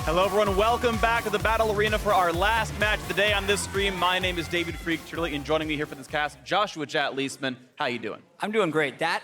Hello everyone, welcome back to the Battle Arena for our last match of the day on this stream. My name is David Freak Turley, and joining me here for this cast, Joshua Jat Leisman. How you doing? I'm doing great. That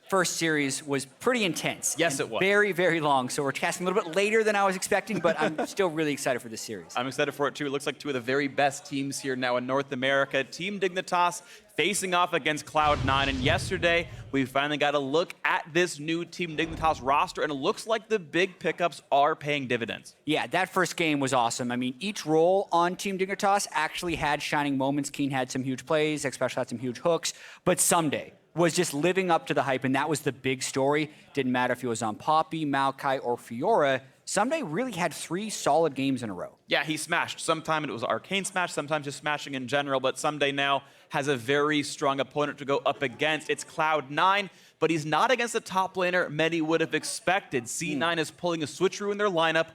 first series was pretty intense. Yes, it was. Very, very long, so we're casting a little bit later than I was expecting, but I'm still really excited for this series. I'm excited for it too. It looks like two of the very best teams here now in North America. Team Dignitas facing off against Cloud9, and yesterday we finally got a look at this new Team Dignitas roster, and it looks like the big pickups are paying dividends. Yeah, that first game was awesome. I mean, each role on Team Dignitas actually had shining moments. Keen had some huge plays, especially had some huge hooks, but Someday was just living up to the hype, and that was the big story. Didn't matter if he was on Poppy, Maokai, or Fiora. Someday really had 3 solid games in a row. Yeah, he smashed. Sometime it was Arcane Smash, sometimes just smashing in general, but Someday now has a very strong opponent to go up against. It's Cloud9, but he's not against the top laner many would have expected. C9 is pulling a switcheroo in their lineup.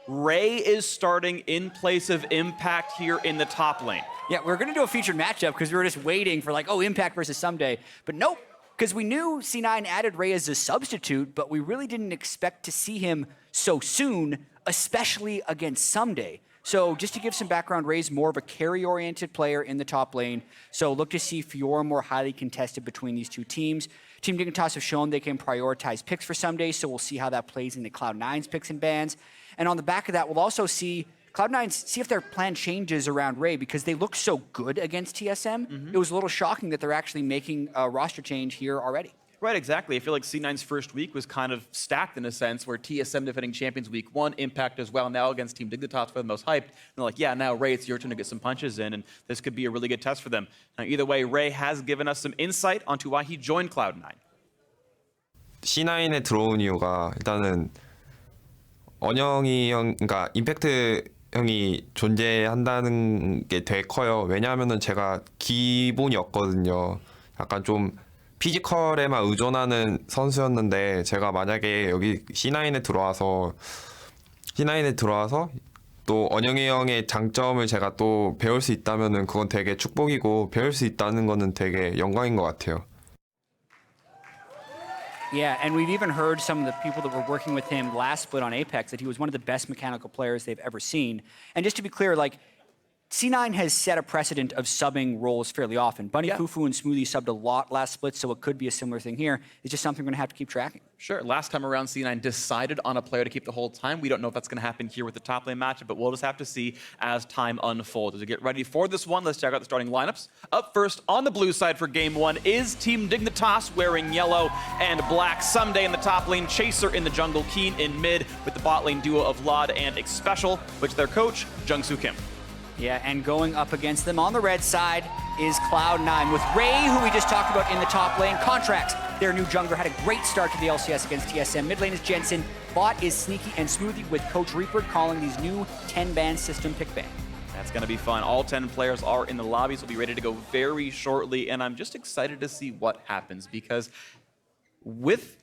Ray is starting in place of Impact here in the top lane. Yeah, we're going to do a featured matchup because we were just waiting for like, oh, Impact versus Someday. But nope, because we knew C9 added Ray as a substitute, but we really didn't expect to see him so soon, especially against Someday. So just to give some background, Ray's more of a carry-oriented player in the top lane. So look to see Fiora more highly contested between these two teams. Team Dignitas have shown they can prioritize picks for Someday, so we'll see how that plays into Cloud9's picks and bans. And on the back of that, we'll also see Cloud9 see if their plan changes around Ray because they look so good against TSM. It was a little shocking that they're actually making a roster change here already. Right, exactly. I feel like C9's first week was kind of stacked in a sense where TSM defending champions week 1, Impact as well, now against Team Dignitas for the most hyped. And they're like, yeah, now Ray, it's your turn to get some punches in, and this could be a really good test for them. Now, either way, Ray has given us some insight onto why he joined Cloud9. C9에 들어온 이유가 일단은 언영이 형, 그러니까 임팩트 형이 존재한다는 게 되게 커요. 왜냐하면은 제가 기본이었거든요. 약간 좀 피지컬에만 의존하는 선수였는데 제가 만약에 여기 C9에 들어와서 또 언영이 형의 장점을 제가 또 배울 수 있다면은 그건 되게 축복이고 배울 수 있다는 거는 되게 영광인 것 같아요. Yeah, and we've even heard some of the people that were working with him last split on Apex that he was one of the best mechanical players they've ever seen. And just to be clear, like, C9 has set a precedent of subbing roles fairly often. Bunny Fufu and Smoothie subbed a lot last split, so it could be a similar thing here. It's just something we're going to have to keep tracking. Sure. Last time around, C9 decided on a player to keep the whole time. We don't know if that's going to happen here with the top lane matchup, but we'll just have to see as time unfolds. As we get ready for this one, let's check out the starting lineups. Up first on the blue side for game 1 is Team Dignitas wearing yellow and black. Someday in the top lane, Chaser in the jungle, Keen in mid with the bot lane duo of Lod and Xpecial, which their coach, Jungsu Kim. Yeah, and going up against them on the red side is Cloud9 with Ray, who we just talked about in the top lane. Contracts, their new jungler, had a great start to the LCS against TSM. Mid lane is Jensen. Bot is Sneaky and Smoothie with Coach Reaper calling these new 10-ban system pick ban. That's going to be fun. All 10 players are in the lobbies. We'll be ready to go very shortly, and I'm just excited to see what happens because with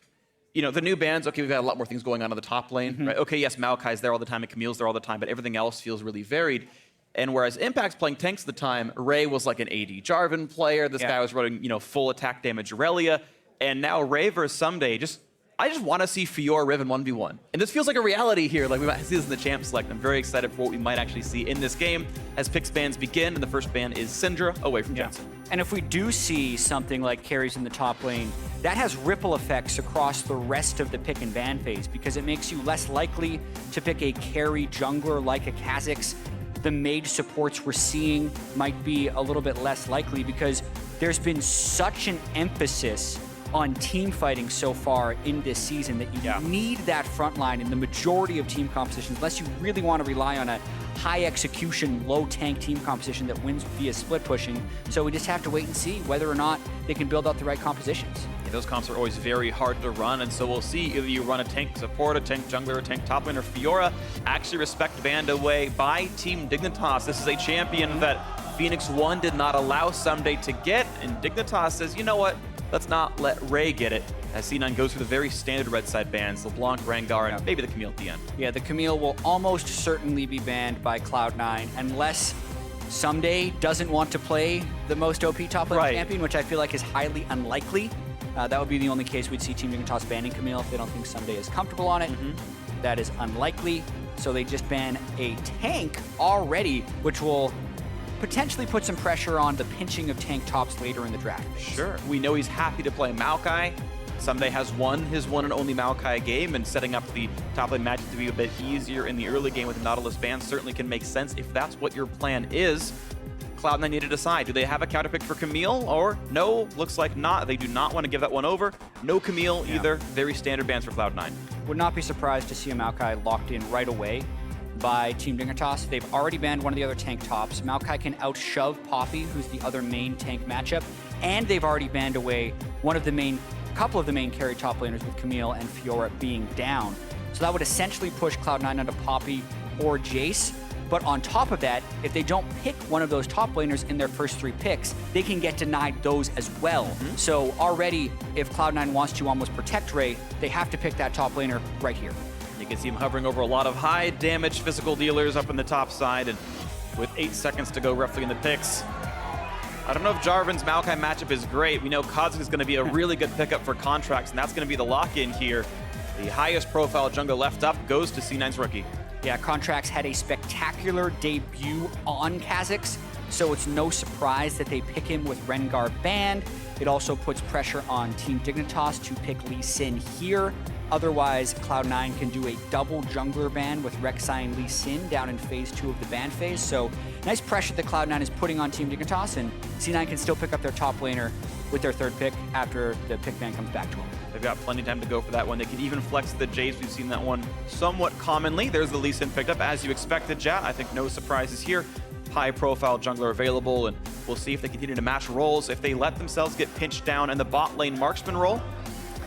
the new bans, okay, we've got a lot more things going on in the top lane, right? Okay, yes, Maokai's there all the time and Camille's there all the time, but everything else feels really varied. And whereas Impact's playing tanks at the time, Ray was like an AD Jarvan player. This guy was running, full attack damage Aurelia. And now Ray versus Someday, I just want to see Fiora Riven 1v1. And this feels like a reality here. Like we might see this in the champ select. I'm very excited for what we might actually see in this game as picks bans begin. And the first ban is Syndra away from Jensen. And if we do see something like carries in the top lane, that has ripple effects across the rest of the pick and ban phase because it makes you less likely to pick a carry jungler like a Kha'Zix. The mage supports we're seeing might be a little bit less likely because there's been such an emphasis on team fighting so far in this season that you need that front line in the majority of team compositions unless you really want to rely on a high execution, low tank team composition that wins via split pushing. So we just have to wait and see whether or not they can build out the right compositions. Yeah, those comps are always very hard to run, and so we'll see either you run a tank support, a tank jungler, a tank top laner. Fiora actually respect banned away by Team Dignitas. This is a champion that Phoenix 1 did not allow Someday to get, and Dignitas says, you know what, let's not let Ray get it. As C9 goes through the very standard red side bans, LeBlanc, Rengar, and maybe the Camille at the end. Yeah, the Camille will almost certainly be banned by Cloud9 unless Someday doesn't want to play the most OP top lane champion, which I feel like is highly unlikely. That would be the only case we'd see Team Dignitas banning Camille if they don't think Someday is comfortable on it. That is unlikely. So they just ban a tank already, which will potentially put some pressure on the pinching of tank tops later in the draft. Sure. We know he's happy to play Maokai. Someday has won his one and only Maokai game, and setting up the top lane match to be a bit easier in the early game with the Nautilus ban certainly can make sense if that's what your plan is. Cloud9 need to decide, do they have a counter pick for Camille or no? Looks like not. They do not want to give that one over. No Camille either. Very standard bans for Cloud9. Would not be surprised to see a Maokai locked in right away by Team Dignitas. They've already banned one of the other tank tops. Maokai can outshove Poppy, who's the other main tank matchup, and they've already banned away couple of the main carry top laners with Camille and Fiora being down. So that would essentially push Cloud9 onto Poppy or Jace. But on top of that, if they don't pick one of those top laners in their first 3 picks, they can get denied those as well. So already, if Cloud9 wants to almost protect Ray, they have to pick that top laner right here. You can see him hovering over a lot of high damage physical dealers up in the top side, and with 8 seconds to go roughly in the picks. I don't know if Jarvan's Maokai matchup is great. We know Kha'Zix is going to be a really good pickup for contracts, and that's going to be the lock-in here. The highest profile jungle left up goes to C9's rookie. Yeah, Contracts had a spectacular debut on Kha'Zix, so it's no surprise that they pick him with Rengar banned. It also puts pressure on Team Dignitas to pick Lee Sin here. Otherwise, Cloud9 can do a double jungler ban with Rek'Sai and Lee Sin down in phase 2 of the ban phase. So nice pressure that Cloud9 is putting on Team Dignitas, and C9 can still pick up their top laner with their 3rd pick after the pick ban comes back to them. They've got plenty of time to go for that one. They can even flex the Jace. We've seen that one somewhat commonly. There's the Lee Sin picked up, as you expected, Jat. I think no surprises here. High-profile jungler available, and we'll see if they continue to match roles, if they let themselves get pinched down in the bot lane marksman role,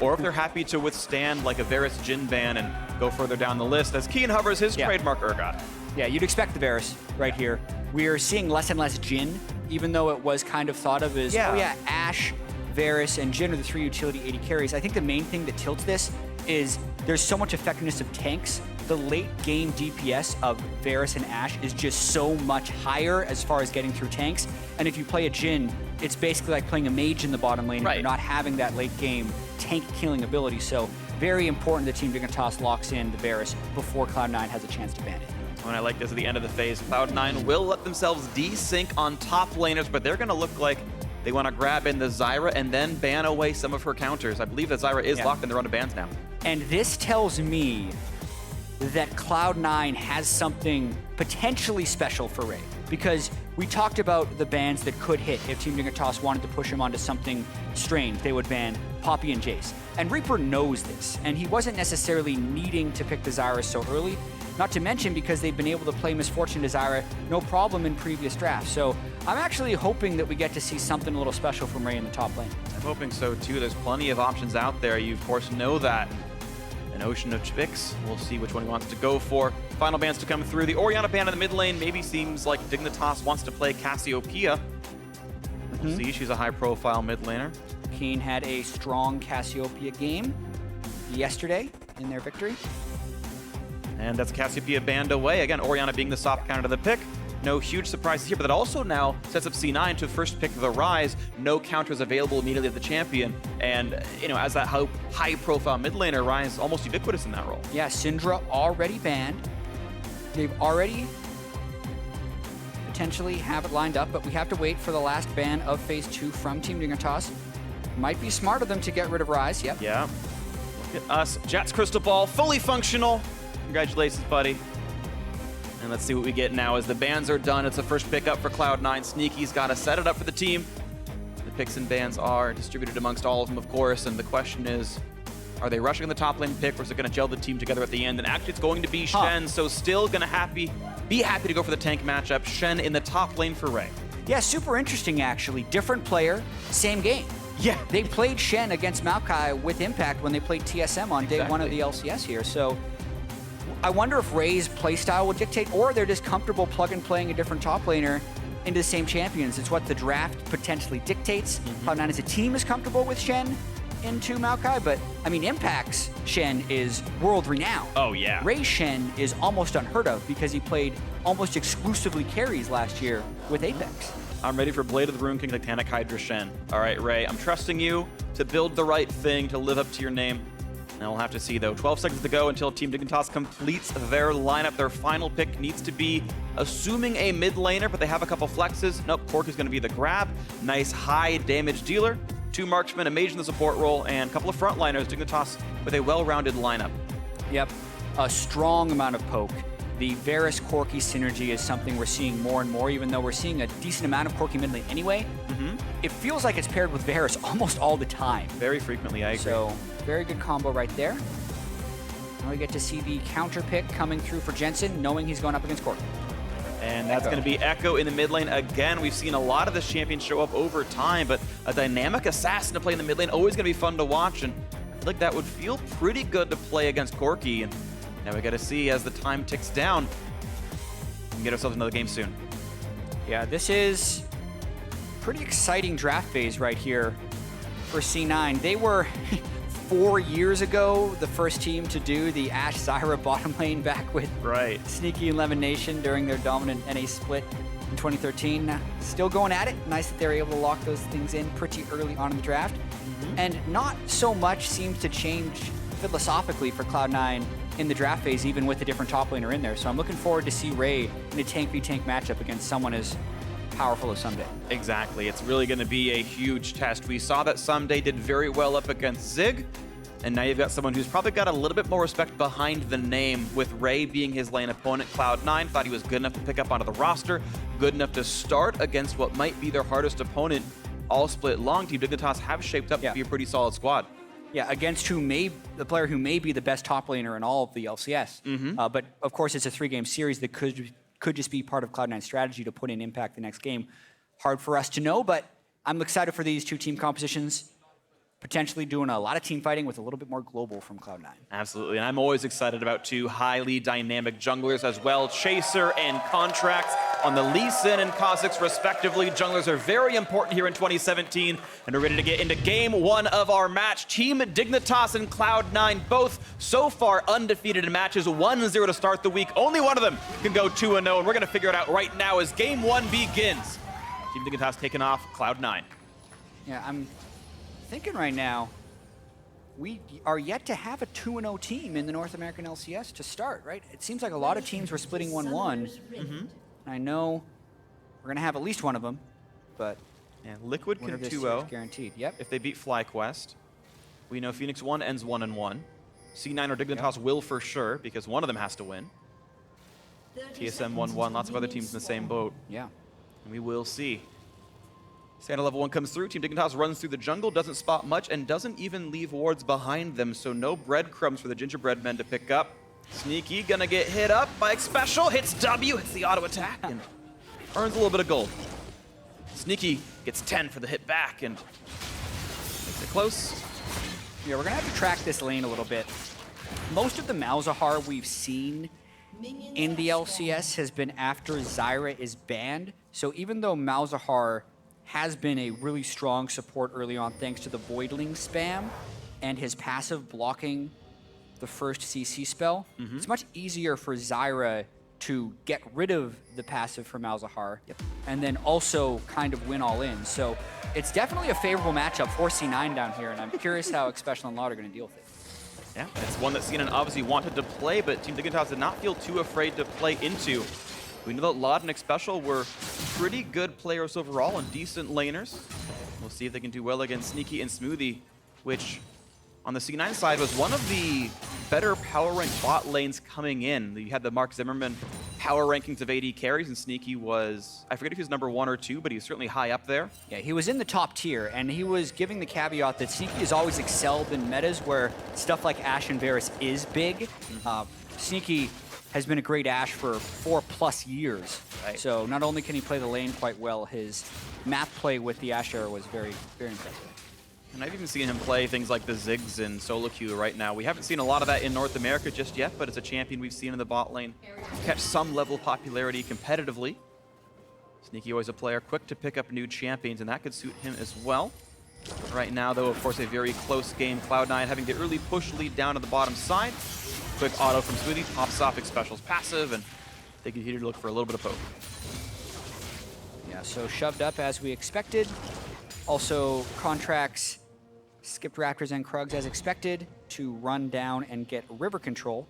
or if they're happy to withstand like a Varus Jhin ban and go further down the list, as Keen hovers his trademark Urgot. Yeah, you'd expect the Varus right here. We are seeing less and less Jhin, even though it was kind of thought of as, oh yeah, Ashe, Varus, and Jhin are the 3 utility 80 carries. I think the main thing that tilts this is there's so much effectiveness of tanks. The late game DPS of Varus and Ashe is just so much higher as far as getting through tanks. And if you play a Jhin, it's basically like playing a mage in the bottom lane. Right. You're not having that late game tank killing ability. So very important that Team Dignitas locks in the Varus before Cloud9 has a chance to ban it. And I like this at the end of the phase. Cloud9 will let themselves desync on top laners, but they're going to look like they want to grab in the Zyra and then ban away some of her counters. I believe that Zyra is locked in the run of bans now. And this tells me that Cloud9 has something potentially special for Ray. Because we talked about the bans that could hit if Team Dignitas wanted to push him onto something strange. They would ban Poppy and Jace. And Reaper knows this, and he wasn't necessarily needing to pick the Zyra so early. Not to mention because they've been able to play Misfortune to Zyra no problem in previous drafts. So I'm actually hoping that we get to see something a little special from Ray in the top lane. I'm hoping so too. There's plenty of options out there. You of course know that. An ocean of picks. We'll see which one he wants to go for. Final bans to come through. The Orianna ban in the mid lane maybe seems like Dignitas wants to play Cassiopeia. We'll see. She's a high-profile mid laner. Keen had a strong Cassiopeia game yesterday in their victory. And that's Cassiopeia banned away. Again, Orianna being the soft counter to the pick. No huge surprises here, but that also now sets up C9 to first pick the Rise. No counters available immediately at the champion. And, you know, as that high-profile mid laner, Rise almost ubiquitous in that role. Yeah, Syndra already banned. They've already potentially have it lined up, but we have to wait for the last ban of Phase 2 from Team Dignitas. Might be smart of them to get rid of Rise, yep. Yeah. Look at us. Jat's Crystal Ball, fully functional. Congratulations, buddy. And let's see what we get now as the bans are done. It's a first pick up for Cloud9. Sneaky's got to set it up for the team. The picks and bans are distributed amongst all of them, of course. And the question is, are they rushing the top lane pick, or is it going to gel the team together at the end? And actually, it's going to be Shen, so still going to be happy to go for the tank matchup. Shen in the top lane for Ray. Yeah, super interesting, actually. Different player, same game. Yeah. They played Shen against Maokai with Impact when they played TSM on day one of the LCS here. So I wonder if Ray's playstyle will dictate, or they're just comfortable plug and playing a different top laner into the same champions. It's what the draft potentially dictates. Cloud9 as a team is comfortable with Shen into Maokai, but I mean, Impact's Shen is world renowned. Oh, yeah. Ray's Shen is almost unheard of because he played almost exclusively carries last year with Apex. I'm ready for Blade of the Rune King Titanic Hydra Shen. All right, Ray, I'm trusting you to build the right thing, to live up to your name. And we'll have to see, though. 12 seconds to go until Team Dignitas completes their lineup. Their final pick needs to be, assuming a mid laner, but they have a couple flexes. Nope, Cork is going to be the grab. Nice high damage dealer. 2 marksmen, a mage in the support role, and a couple of frontliners. Dignitas with a well-rounded lineup. Yep, a strong amount of poke. The Varus Corki synergy is something we're seeing more and more, even though we're seeing a decent amount of Corki mid lane anyway. It feels like it's paired with Varus almost all the time. Very frequently, I agree. So, very good combo right there. Now we get to see the counter pick coming through for Jensen, knowing he's going up against Corki. And that's going to be Echo in the mid lane again. We've seen a lot of this champion show up over time, but a dynamic assassin to play in the mid lane, always going to be fun to watch. And I feel like that would feel pretty good to play against Corki. And now we got to see as the time ticks down. We can get ourselves another game soon. Yeah, this is pretty exciting draft phase right here for C9. They were 4 years ago the first team to do the Ashe Zyra bottom lane back with Sneaky and Lemon Nation during their dominant NA split in 2013. Still going at it. Nice that they were able to lock those things in pretty early on in the draft. And not so much seems to change philosophically for Cloud9 in the draft phase, even with a different top laner in there. So I'm looking forward to see Ray in a tank v tank matchup against someone as powerful as Someday. Exactly. It's really going to be a huge test. We saw that Someday did very well up against Zig, and now you've got someone who's probably got a little bit more respect behind the name, with Ray being his lane opponent. Cloud9 thought he was good enough to pick up onto the roster, good enough to start against what might be their hardest opponent all split long. Team Dignitas have shaped up to be a pretty solid squad. Yeah, against the player who may be the best top laner in all of the LCS. But of course, it's a 3-game series that could just be part of Cloud9's strategy to put in impact the next game. Hard for us to know, but I'm excited for these 2 team compositions. Potentially doing a lot of team fighting with a little bit more global from Cloud9. Absolutely, and I'm always excited about 2 highly dynamic junglers as well. Chaser and Contracts on the Lee Sin and Kha'Zix respectively. Junglers are very important here in 2017, and we're ready to get into game 1 of our match. Team Dignitas and Cloud9 both so far undefeated in matches, 1-0 to start the week. Only one of them can go 2-0, and we're gonna figure it out right now as game 1 begins. Team Dignitas taking off Cloud9. Yeah, I'm thinking right now, we are yet to have a 2-0 team in the North American LCS to start, right? It seems like a lot of teams were splitting 1-1. I know we're going to have at least one of them, but yeah, Liquid can 2-0 guaranteed. Yep. if they beat FlyQuest. We know Phoenix 1 ends 1-1. C9 or Dignitas will for sure, because one of them has to win. TSM 1-1, lots of other teams in the same boat. Yeah. And we will see. Santa level 1 comes through. Team Dignitas runs through the jungle, doesn't spot much, and doesn't even leave wards behind them, so no breadcrumbs for the gingerbread men to pick up. Sneaky gonna get hit up by Special, hits W, hits the auto attack, and earns a little bit of gold. Sneaky gets 10 for the hit back, and makes it close. Yeah, we're gonna have to track this lane a little bit. Most of the Malzahar we've seen in the LCS has been after Zyra is banned, so even though Malzahar has been a really strong support early on thanks to the Voidling spam and his passive blocking the first CC spell, it's much easier for Zyra to get rid of the passive for Malzahar and then also kind of win all in. So it's definitely a favorable matchup for C9 down here, and I'm curious how Xpecial and Loud are going to deal with it. Yeah, it's one that C9 obviously wanted to play, but Team Dignitas did not feel too afraid to play into. We know that Laud and Xpecial were pretty good players overall and decent laners. We'll see if they can do well against Sneaky and Smoothie, which on the C9 side was one of the better power rank bot lanes coming in. You had the Mark Zimmerman power rankings of AD carries, and Sneaky was, I forget if he was number 1 or 2, but he was certainly high up there. Yeah, he was in the top tier, and he was giving the caveat that Sneaky has always excelled in metas where stuff like Ashe and Varus is big. Sneaky has been a great Ashe for 4+ years. Right. So not only can he play the lane quite well, his map play with the Ashe era was very, very impressive. And I've even seen him play things like the Ziggs and solo queue right now. We haven't seen a lot of that in North America just yet, but it's a champion we've seen in the bot lane catch some level of popularity competitively. Sneaky always a player quick to pick up new champions, and that could suit him as well. Right now, though, of course, a very close game. Cloud9 having the early push lead down to the bottom side. Quick auto from Smoothie, pops off Xpecial's passive, and they continue to look for a little bit of poke. Yeah, so shoved up as we expected. Also, Contracts Skipped Raptors and Krugs as expected to run down and get river control.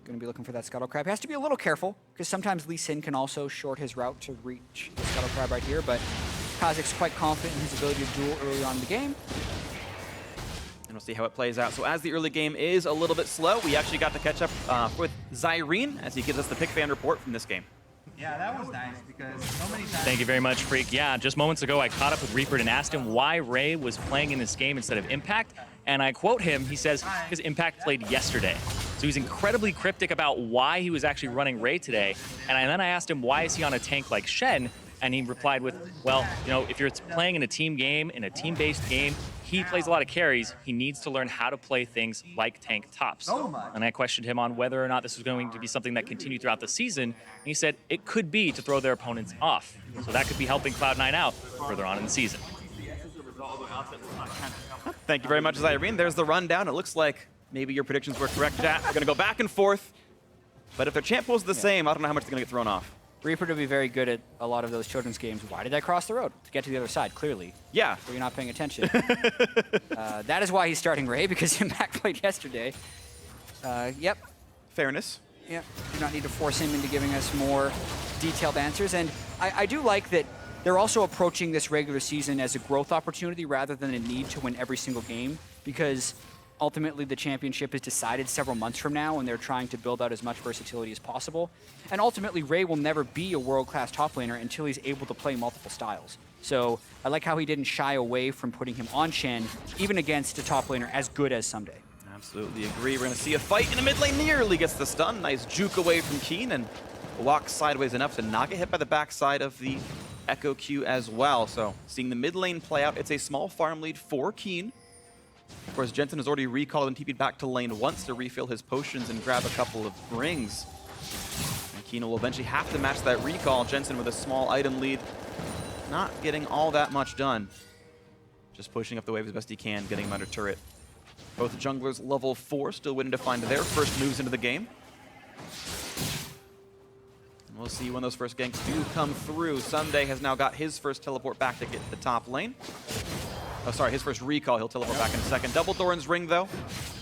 Going to be looking for that Scuttle Crab. Has to be a little careful, because sometimes Lee Sin can also short his route to reach the Scuttle Crab right here, but Kha'Zix's quite confident in his ability to duel early on in the game. And we'll see how it plays out. So as the early game is a little bit slow, we actually got to catch up with Zyrene as he gives us the pick fan report from this game. Yeah, that was nice because so many times. Thank you very much, Freak. Yeah, just moments ago, I caught up with Reaper and asked him why Ray was playing in this game instead of Impact. And I quote him, he says, because Impact played yesterday. So he's incredibly cryptic about why he was actually running Ray today. And then I asked him, why is he on a tank like Shen? And he replied with, well, you know, if you're playing in a team game, in a team-based game, he plays a lot of carries. He needs to learn how to play things like tank tops. And I questioned him on whether or not this was going to be something that continued throughout the season. And he said it could be to throw their opponents off. So that could be helping Cloud9 out further on in the season. Thank you very much, Zyrene. There's the rundown. It looks like maybe your predictions were correct, Jack. We're going to go back and forth. But if their champ was the same, I don't know how much they're going to get thrown off. Reaper to be very good at a lot of those children's games. Why did I cross the road? To get to the other side, clearly. Yeah. So you're not paying attention. That is why he's starting Ray, because Impact played yesterday. Yep. Fairness. Yep. Do not need to force him into giving us more detailed answers. And I do like that they're also approaching this regular season as a growth opportunity rather than a need to win every single game, because ultimately the championship is decided several months from now, and they're trying to build out as much versatility as possible. And ultimately, Ray will never be a world-class top laner until he's able to play multiple styles. So I like how he didn't shy away from putting him on Shen, even against a top laner as good as Someday. Absolutely agree. We're going to see a fight in the mid lane. Nearly gets the stun. Nice juke away from Keen and walks sideways enough to not get hit by the backside of the Echo Q as well. So seeing the mid lane play out, it's a small farm lead for Keen. Of course, Jensen has already recalled and TP'd back to lane once to refill his potions and grab a couple of rings. And Keen will eventually have to match that recall. Jensen with a small item lead, not getting all that much done. Just pushing up the wave as best he can, getting him under turret. Both junglers level 4, still waiting to find their first moves into the game. And we'll see when those first ganks do come through. Someday has now got his first teleport back to get the top lane. Oh, sorry, his first recall. He'll teleport back in a second. Double Thorn's Ring, though.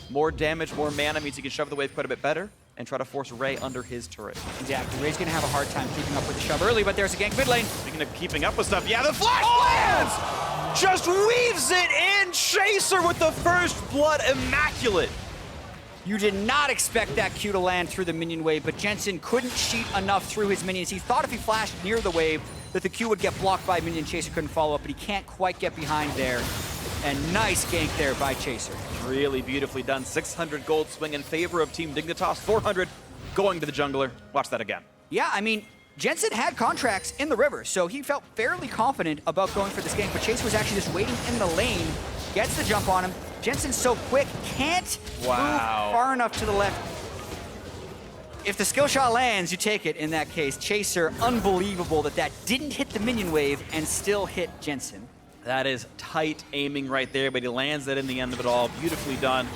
More damage, more mana means he can shove the wave quite a bit better and try to force Ray under his turret. Exactly. Ray's going to have a hard time keeping up with the shove early, but there's a gank mid lane. Speaking of keeping up with stuff, yeah, the flash lands! Just weaves it in! Chaser with the first blood, immaculate. You did not expect that Q to land through the minion wave, but Jensen couldn't cheat enough through his minions. He thought if he flashed near the wave that the Q would get blocked by minion. Chaser couldn't follow up, but he can't quite get behind there. And nice gank there by Chaser. Really beautifully done. 600 gold swing in favor of Team Dignitas. 400 going to the jungler. Watch that again. Yeah, I mean, Jensen had contracts in the river, so he felt fairly confident about going for this gank, but Chaser was actually just waiting in the lane, gets the jump on him. Jensen's so quick, can't move far enough to the left. If the skill shot lands, you take it in that case. Chaser, unbelievable that didn't hit the minion wave and still hit Jensen. That is tight aiming right there, but he lands it in the end of it all. Beautifully done.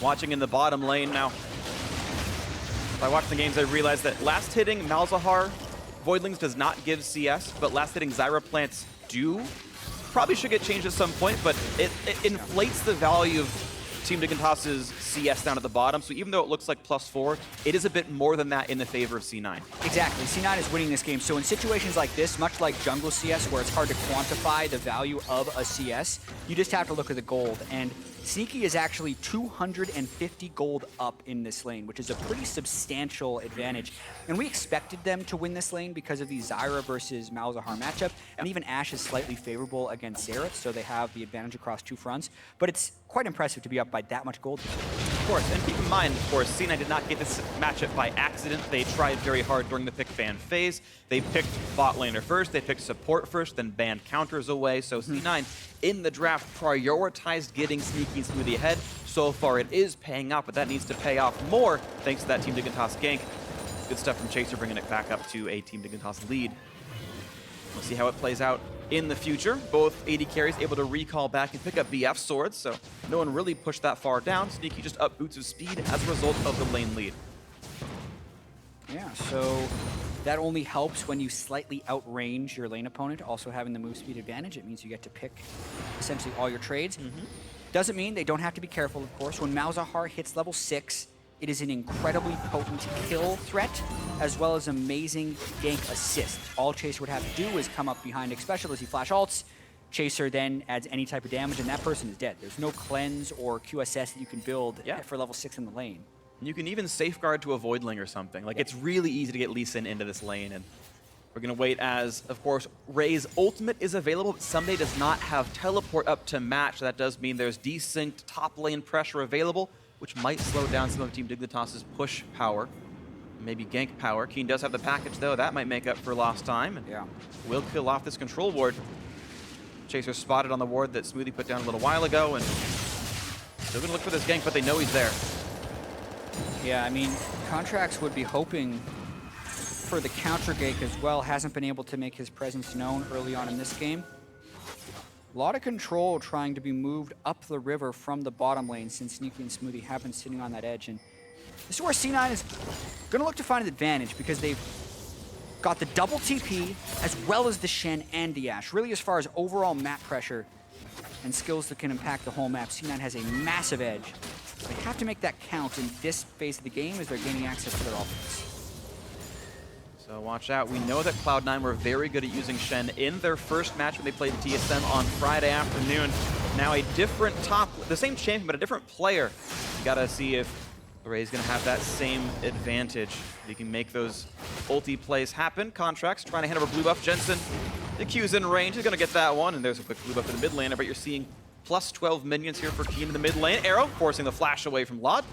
Watching in the bottom lane now. By watching the games, I realized that last hitting Malzahar Voidlings does not give CS, but last hitting Zyra plants do. Probably should get changed at some point, but it inflates the value of Team Dignitas' CS down at the bottom, so even though it looks like +4, it is a bit more than that in the favor of C9. Exactly. C9 is winning this game, so in situations like this, much like jungle CS, where it's hard to quantify the value of a CS, you just have to look at the gold, and Sneaky is actually 250 gold up in this lane, which is a pretty substantial advantage. And we expected them to win this lane because of the Zyra versus Malzahar matchup, and even Ashe is slightly favorable against Xerath, so they have the advantage across two fronts. But it's quite impressive to be up by that much gold. Of course, and keep in mind, of course, C9 did not get this matchup by accident. They tried very hard during the pick ban phase. They picked bot laner first, they picked support first, then banned counters away. So C9 in the draft prioritized getting Sneaky and Smoothie ahead. So far it is paying off, but that needs to pay off more thanks to that Team Dignitas gank. Good stuff from Chaser bringing it back up to a Team Dignitas lead. We'll see how it plays out in the future. Both AD carries able to recall back and pick up BF swords, so no one really pushed that far down. Sneaky just up boots of speed as a result of the lane lead. Yeah, so That only helps when you slightly outrange your lane opponent. Also having the move speed advantage, it means you get to pick essentially all your trades. Doesn't mean they don't have to be careful, of course. When Malzahar hits level 6, it is an incredibly potent kill threat, as well as amazing gank assist. All Chaser would have to do is come up behind X-Special as he flash ults. Chaser then adds any type of damage, and that person is dead. There's no cleanse or QSS that you can build for level 6 in the lane. You can even safeguard to a Voidling or something. Like, it's really easy to get Lee Sin into this lane, and we're going to wait as, of course, Ray's ultimate is available, but Someday does not have teleport up to match. That does mean there's desynced top lane pressure available, which might slow down some of Team Dignitas' push power, maybe gank power. Keen does have the package, though. That might make up for lost time, and will kill off this control ward. Chaser spotted on the ward that Smoothie put down a little while ago, and still going to look for this gank, but they know he's there. Yeah, I mean, Contracts would be hoping for the counter gank as well. Hasn't been able to make his presence known early on in this game. A lot of control trying to be moved up the river from the bottom lane since Sneaky and Smoothie have been sitting on that edge. And this is where C9 is going to look to find an advantage because they've got the double TP as well as the Shen and the Ashe. Really, as far as overall map pressure and skills that can impact the whole map, C9 has a massive edge. They have to make that count in this phase of the game as they're gaining access to their offense. So watch out. We know that Cloud9 were very good at using Shen in their first match when they played TSM on Friday afternoon. Now a different the same champion, but a different player. You gotta see if Ray's gonna have that same advantage. If he can make those ulti plays happen. Contracts trying to hand over blue buff. Jensen, the Q's in range. He's gonna get that one, and there's a quick blue buff in the mid laner, but you're seeing plus 12 minions here for Keen in the mid lane. Arrow forcing the flash away from Lod.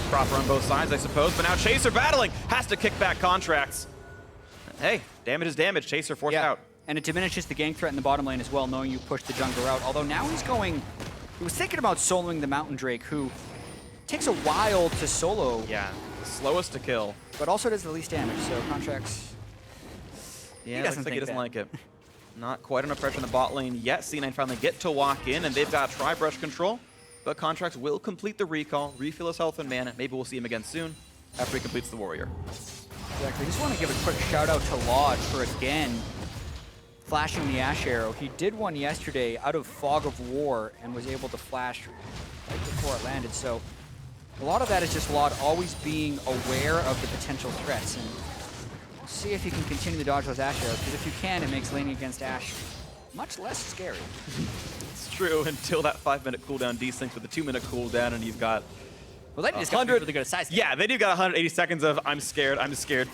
Proper on both sides, I suppose, but now Chaser battling, has to kick back Contracts. Hey, damage is damage. Chaser forced out. And it diminishes the gank threat in the bottom lane as well, knowing you push the jungler out. Although now he was thinking about soloing the Mountain Drake, who takes a while to solo. Yeah, slowest to kill. But also does the least damage, so Contracts, yeah, looks like he doesn't like it. Not quite enough pressure in the bot lane yet. C9 finally get to walk in, and they've got tri-brush control. But Contracts will complete the recall, refill his health and mana. Maybe we'll see him again soon after he completes the Warrior. Exactly. I just want to give a quick shout out to Lodge for again flashing the Ashe arrow. He did one yesterday out of Fog of War and was able to flash right before it landed. So a lot of that is just Lodge always being aware of the potential threats. And we'll see if he can continue to dodge those Ashe arrows, because if you can, it makes laning against Ashe much less scary. It's true until that 5-minute cooldown desyncs with a 2-minute cooldown, and you've got Well, they just got really good at size. Yeah, they do got 180 seconds of I'm scared,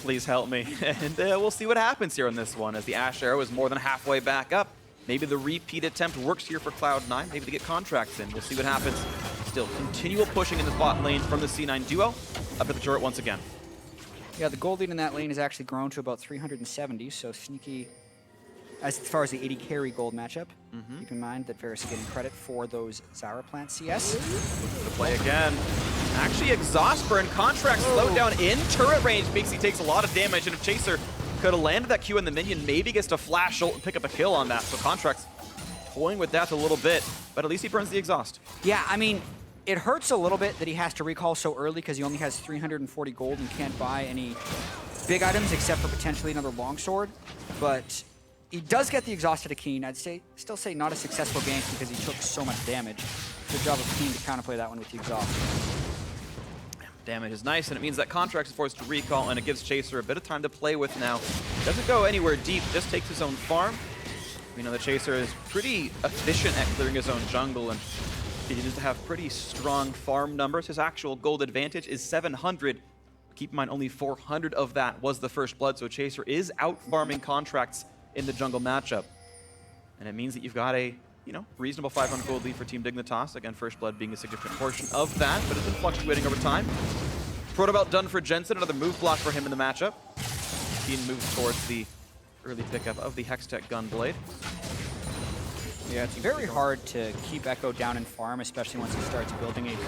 please help me. And we'll see what happens here on this one, as the Ashe arrow is more than halfway back up. Maybe the repeat attempt works here for Cloud9. Maybe to get Contracts in. We'll see what happens. Still, continual pushing in the bot lane from the C9 duo. Up at the turret once again. Yeah, the gold lead in that lane has actually grown to about 370, so Sneaky, as far as the 80 carry gold matchup, keep in mind that Varus is getting credit for those Zara plant CS. The play again. Actually, Exhaust Burn. Contract slowed down in turret range. He takes a lot of damage, and if Chaser could have landed that Q in the minion, maybe gets to flash ult and pick up a kill on that. So Contract's toying with death a little bit, but at least he burns the exhaust. Yeah, I mean, it hurts a little bit that he has to recall so early because he only has 340 gold and can't buy any big items except for potentially another longsword, but he does get the exhaust at a Keen. I'd still say not a successful gank because he took so much damage. Good job of Keen to counterplay that one with the exhaust. Damage is nice, and it means that Contract is forced to recall, and it gives Chaser a bit of time to play with now. Doesn't go anywhere deep, just takes his own farm. We know the Chaser is pretty efficient at clearing his own jungle, and he needs to have pretty strong farm numbers. His actual gold advantage is 700. Keep in mind, only 400 of that was the first blood, so Chaser is out-farming Contracts in the jungle matchup. And it means that you've got a, reasonable 500 gold lead for Team Dignitas. Again, first blood being a significant portion of that, but it's been fluctuating over time. Proto Belt done for Jensen, another move block for him in the matchup. Keen moves towards the early pickup of the Hextech Gunblade. Yeah, it's very hard to keep Echo down in farm, especially once he starts building AP.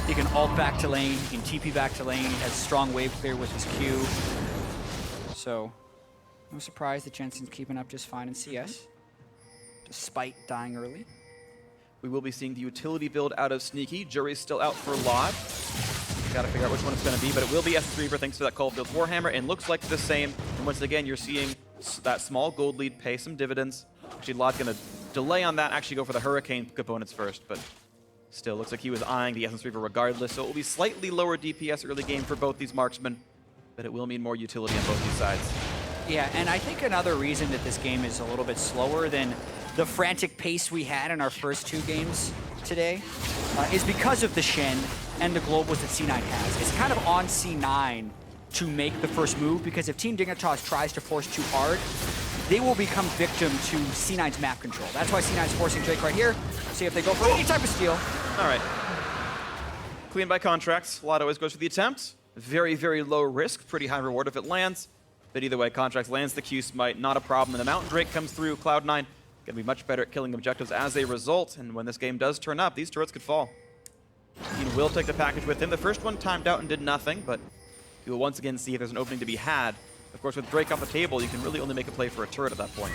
He can ult back to lane, he can TP back to lane, he has strong wave clear with his Q. So, no surprise that Jensen's keeping up just fine in CS, despite dying early. We will be seeing the utility build out of Sneaky. Jury's still out for Lod. Got to figure out which one it's going to be, but it will be Essence Reaver thanks to that Coalfield Warhammer, and looks like the same. And once again, you're seeing that small gold lead pay some dividends. Actually, Lod's going to delay on that, actually go for the Hurricane components first, but still looks like he was eyeing the Essence Reaver regardless, so it will be slightly lower DPS early game for both these marksmen, but it will mean more utility on both these sides. Yeah, and I think another reason that this game is a little bit slower than the frantic pace we had in our first 2 games today is because of the Shen and the globals that C9 has. It's kind of on C9 to make the first move, because if Team Dignitas tries to force too hard, they will become victim to C9's map control. That's why C9's forcing Drake right here. See if they go for any type of steal. All right. Clean by contracts. Lot always goes for the attempt. Very, very low risk, pretty high reward if it lands. But either way, contracts lands the Q Smite, not a problem. And the Mountain Drake comes through. Cloud9 going to be much better at killing objectives as a result. And when this game does turn up, these turrets could fall. Keen will take the package with him. The first one timed out and did nothing, but you will once again see if there's an opening to be had. Of course, with Drake off the table, you can really only make a play for a turret at that point.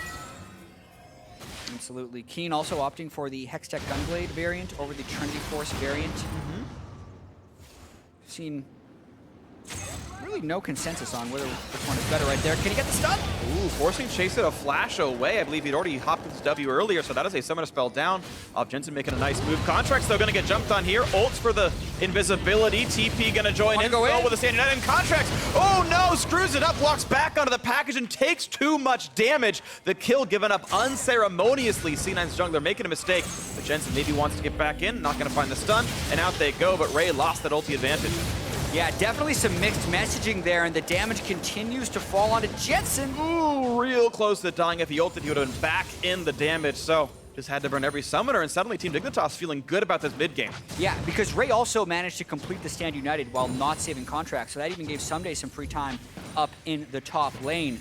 Absolutely. Keen also opting for the Hextech Gunblade variant over the Trinity Force variant. Seen really no consensus on which one is better right there. Can he get the stun? Ooh, forcing Chaser to flash away. I believe he'd already hopped with his W earlier, so that is a Summoner spell down. Jensen making a nice move. Contracts, though, going to get jumped on here. Ults for the invisibility. TP going to join in. Go in? With a standing net, and Contracts, oh no, screws it up, walks back onto the package and takes too much damage. The kill given up unceremoniously. C9's jungler making a mistake, but Jensen maybe wants to get back in, not going to find the stun, and out they go, but Ray lost that ulti advantage. Yeah, definitely some mixed messaging there, and the damage continues to fall onto Jensen. Ooh, real close to dying. If he ulted, he would have been back in the damage, so just had to burn every summoner, and suddenly Team Dignitas feeling good about this mid game. Yeah, because Ray also managed to complete the Stand United while not saving contracts, so that even gave Someday some free time up in the top lane.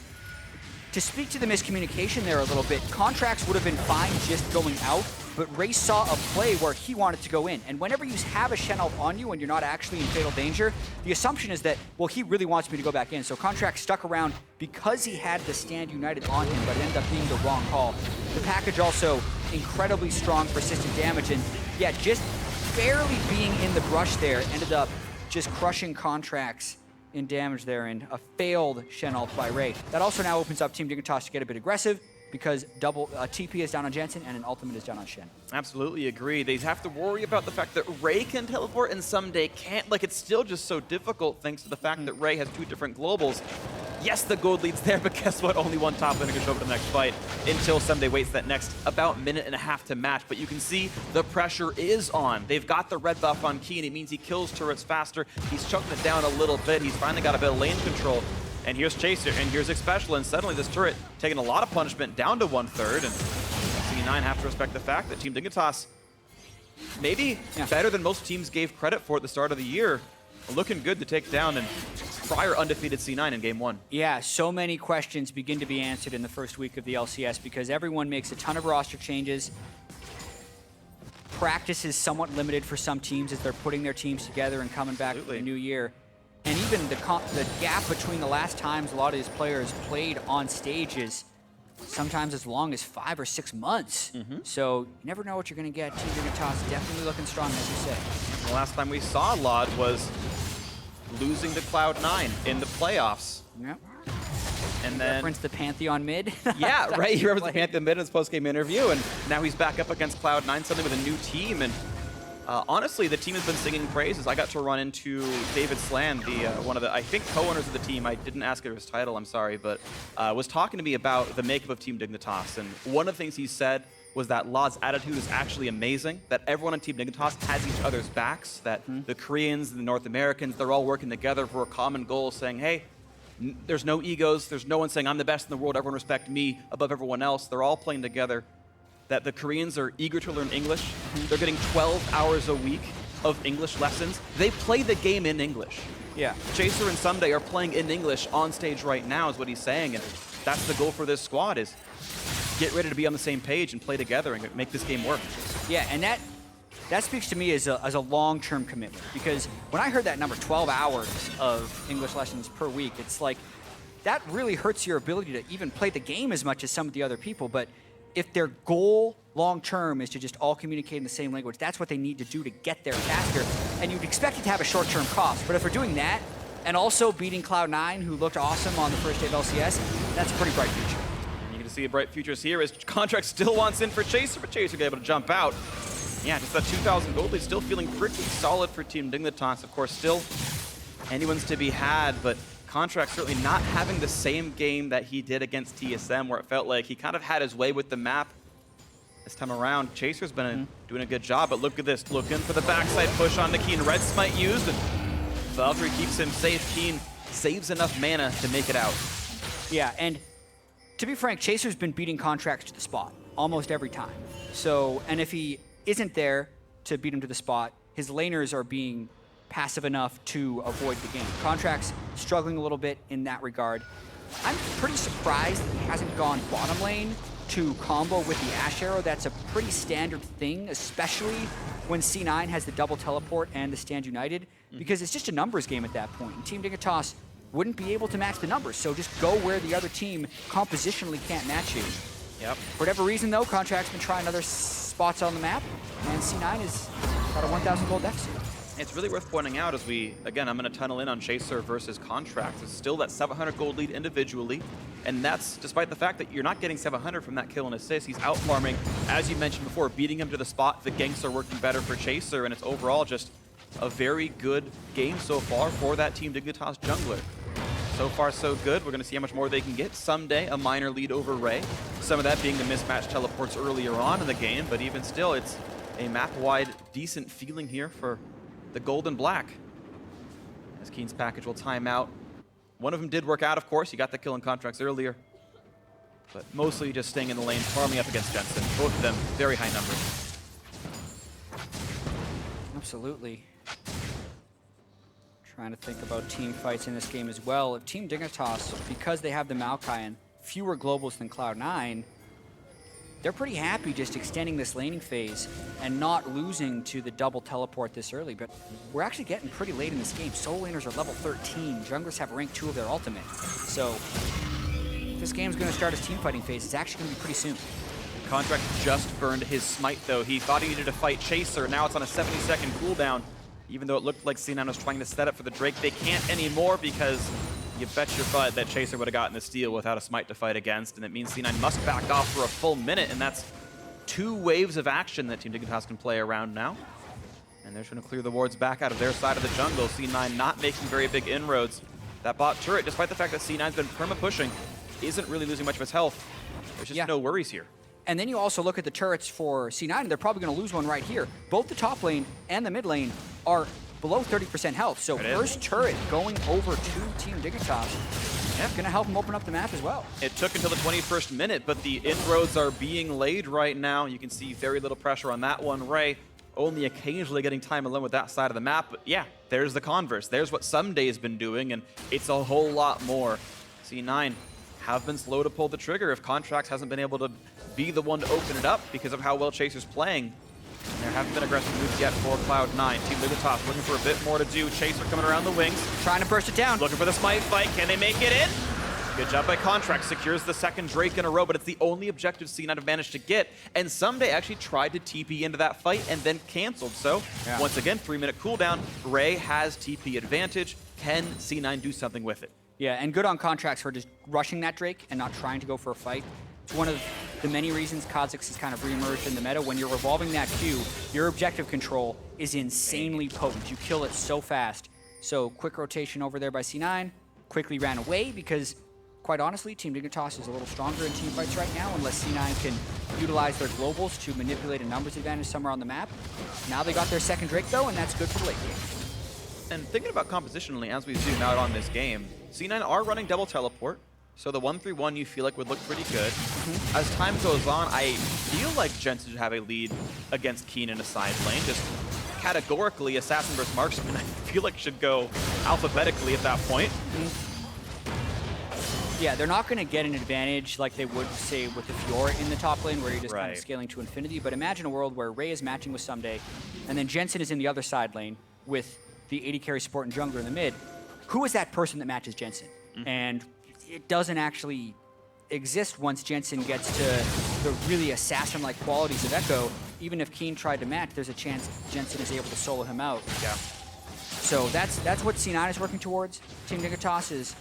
To speak to the miscommunication there a little bit, contracts would have been fine just going out, but Ray saw a play where he wanted to go in. And whenever you have a Shen Elf on you and you're not actually in fatal danger, the assumption is that, well, he really wants me to go back in. So Contract stuck around because he had the Stand United on him, but it ended up being the wrong call. The package also incredibly strong, persistent damage, and yeah, just barely being in the brush there ended up just crushing Contracts in damage there, and a failed Shen ult by Ray. That also now opens up Team Dignitas to get a bit aggressive, because double TP is down on Jensen and an ultimate is down on Shen. Absolutely agree. They have to worry about the fact that Ray can teleport and Someday can't. Like, it's still just so difficult thanks to the fact that Ray has 2 different globals. Yes, the gold lead's there, but guess what? Only one top laner can show up to the next fight until Someday waits that next about minute and a half to match. But you can see the pressure is on. They've got the red buff on Keen. It means he kills turrets faster. He's chunking it down a little bit. He's finally got a bit of lane control. And here's Chaser, and here's Xpecial, and suddenly this turret taking a lot of punishment down to 1/3, and C9 have to respect the fact that Team Dignitas maybe better than most teams gave credit for at the start of the year, looking good to take down and prior undefeated C9 in Game 1. Yeah, so many questions begin to be answered in the first week of the LCS because everyone makes a ton of roster changes. Practice is somewhat limited for some teams as they're putting their teams together and coming back for the new year. And even the gap between the last times a lot of these players played on stage is sometimes as long as 5 or 6 months. So you never know what you're going to get. Team Dignitas definitely looking strong, as you say. The last time we saw Lod was losing to Cloud9 in the playoffs. Yep. And then reference the Pantheon mid. Yeah, right. He referenced the Pantheon mid in his post-game interview, and now he's back up against Cloud9 suddenly with a new team. And honestly, the team has been singing praises. I got to run into David Slan, one of the, I think, co-owners of the team. I didn't ask him his title, I'm sorry, but was talking to me about the makeup of Team Dignitas. And one of the things he said was that Lod's attitude is actually amazing, that everyone on Team Dignitas has each other's backs, that the Koreans and the North Americans, they're all working together for a common goal, saying, hey, there's no egos, there's no one saying I'm the best in the world, everyone respect me above everyone else. They're all playing together. That the Koreans are eager to learn English. They're getting 12 hours a week of English lessons. They play the game in English. Yeah. Chaser and Someday are playing in English on stage right now is what he's saying, and that's the goal for this squad is get ready to be on the same page and play together and make this game work. Yeah, and that speaks to me as a long-term commitment, because when I heard that number, 12 hours of English lessons per week, it's like, that really hurts your ability to even play the game as much as some of the other people. But if their goal long term is to just all communicate in the same language. That's what they need to do to get there faster. And you'd expect it to have a short-term cost. But if we're doing that, and also beating Cloud9, who looked awesome on the first day of LCS, that's a pretty bright future. And you can see a bright futures here as Contract still wants in for Chaser, but Chaser able to jump out. Yeah, just that 2,000 gold lead still feeling pretty solid for Team Dignitas. Of course, still anyone's to be had, but Contract certainly not having the same game that he did against TSM, where it felt like he kind of had his way with the map. This time around, Chaser's been doing a good job, but look at this, looking for the backside push on the Keen. Red Smite used, and Valkyrie keeps him safe. Keen saves enough mana to make it out. Yeah, and to be frank, Chaser's been beating Contracts to the spot almost every time. So, and if he isn't there to beat him to the spot, his laners are being passive enough to avoid the game. Contracts struggling a little bit in that regard. I'm pretty surprised that he hasn't gone bottom lane to combo with the Ash Arrow. That's a pretty standard thing, especially when C9 has the double teleport and the Stand United, because it's just a numbers game at that point. And Team Dignitas wouldn't be able to match the numbers, so just go where the other team compositionally can't match you. Yep. For whatever reason, though, Contract's been trying other spots on the map, and C9 is got a 1,000 gold deficit. It's really worth pointing out as we, again, I'm going to tunnel in on Chaser versus Contracts. It's still that 700 gold lead individually, and that's despite the fact that you're not getting 700 from that kill and assist. He's out farming, as you mentioned before, beating him to the spot. The ganks are working better for Chaser, and it's overall just a very good game so far for that Team Dignitas jungler. So far, so good. We're going to see how much more they can get. Someday, a minor lead over Ray. Some of that being the mismatch teleports earlier on in the game, but even still, it's a map-wide decent feeling here for the gold and black. As Keen's package will time out. One of them did work out, of course. He got the kill in Contracts earlier. But mostly just staying in the lane, farming up against Jensen. Both of them, very high numbers. Absolutely. Trying to think about team fights in this game as well. If Team Dignitas, because they have the Maokai and fewer globals than Cloud9, they're pretty happy just extending this laning phase and not losing to the double teleport this early. But we're actually getting pretty late in this game. Solo laners are level 13. Junglers have rank 2 of their ultimate. So if this game's going to start as team fighting phase, it's actually going to be pretty soon. Contract just burned his smite, though. He thought he needed to fight Chaser. Now it's on a 70-second cooldown. Even though it looked like C9 was trying to set up for the Drake, they can't anymore because you bet your butt that Chaser would have gotten the steal without a smite to fight against, and it means C9 must back off for a full minute, and that's 2 waves of action that Team Dignitas can play around now. And they're trying to clear the wards back out of their side of the jungle. C9 not making very big inroads. That bot turret, despite the fact that C9's been perma-pushing, isn't really losing much of his health. There's just no worries here. And then you also look at the turrets for C9, and they're probably going to lose one right here. Both the top lane and the mid lane are below 30% health. So first turret going over to Team Dignitas. Yeah, going to help them open up the map as well. It took until the 21st minute, but the inroads are being laid right now. You can see very little pressure on that one. Ray only occasionally getting time alone with that side of the map. But yeah, there's the converse. There's what Someday's been doing, and it's a whole lot more. C9 have been slow to pull the trigger if Contracts hasn't been able to be the one to open it up because of how well Chaser's playing. And there haven't been aggressive moves yet for Cloud9. Team Dignitas looking for a bit more to do. Chaser coming around the wings. Trying to burst it down. Looking for the smite fight. Can they make it in? Good job by Contract. Secures the second Drake in a row, but it's the only objective C9 have managed to get. And Someday actually tried to TP into that fight and then canceled. So once again, 3-minute cooldown. Ray has TP advantage. Can C9 do something with it? Yeah, and good on Contracts for just rushing that Drake and not trying to go for a fight. It's one of the many reasons Kha'Zix has kind of reemerged in the meta. When you're revolving that Q, your objective control is insanely potent. You kill it so fast. So quick rotation over there by C9. Quickly ran away because, quite honestly, Team Dignitas is a little stronger in team fights right now unless C9 can utilize their globals to manipulate a numbers advantage somewhere on the map. Now they got their second Drake, though, and that's good for the late game. And thinking about compositionally, as we zoom out on this game, C9 are running double teleport. So the 1-3-1 you feel like would look pretty good. As time goes on, I feel like Jensen should have a lead against Keen in a side lane. Just categorically, Assassin versus Marksman, I feel like should go alphabetically at that point. Yeah, they're not going to get an advantage like they would, say, with the Fiora in the top lane, where you're just kind of scaling to infinity. But imagine a world where Ray is matching with Someday, and then Jensen is in the other side lane with the 80 carry support and jungler in the mid. Who is that person that matches Jensen? And it doesn't actually exist once Jensen gets to the really assassin-like qualities of Echo. Even if Keen tried to match, there's a chance Jensen is able to solo him out. Yeah. So that's what C9 is working towards. Team Dignitas is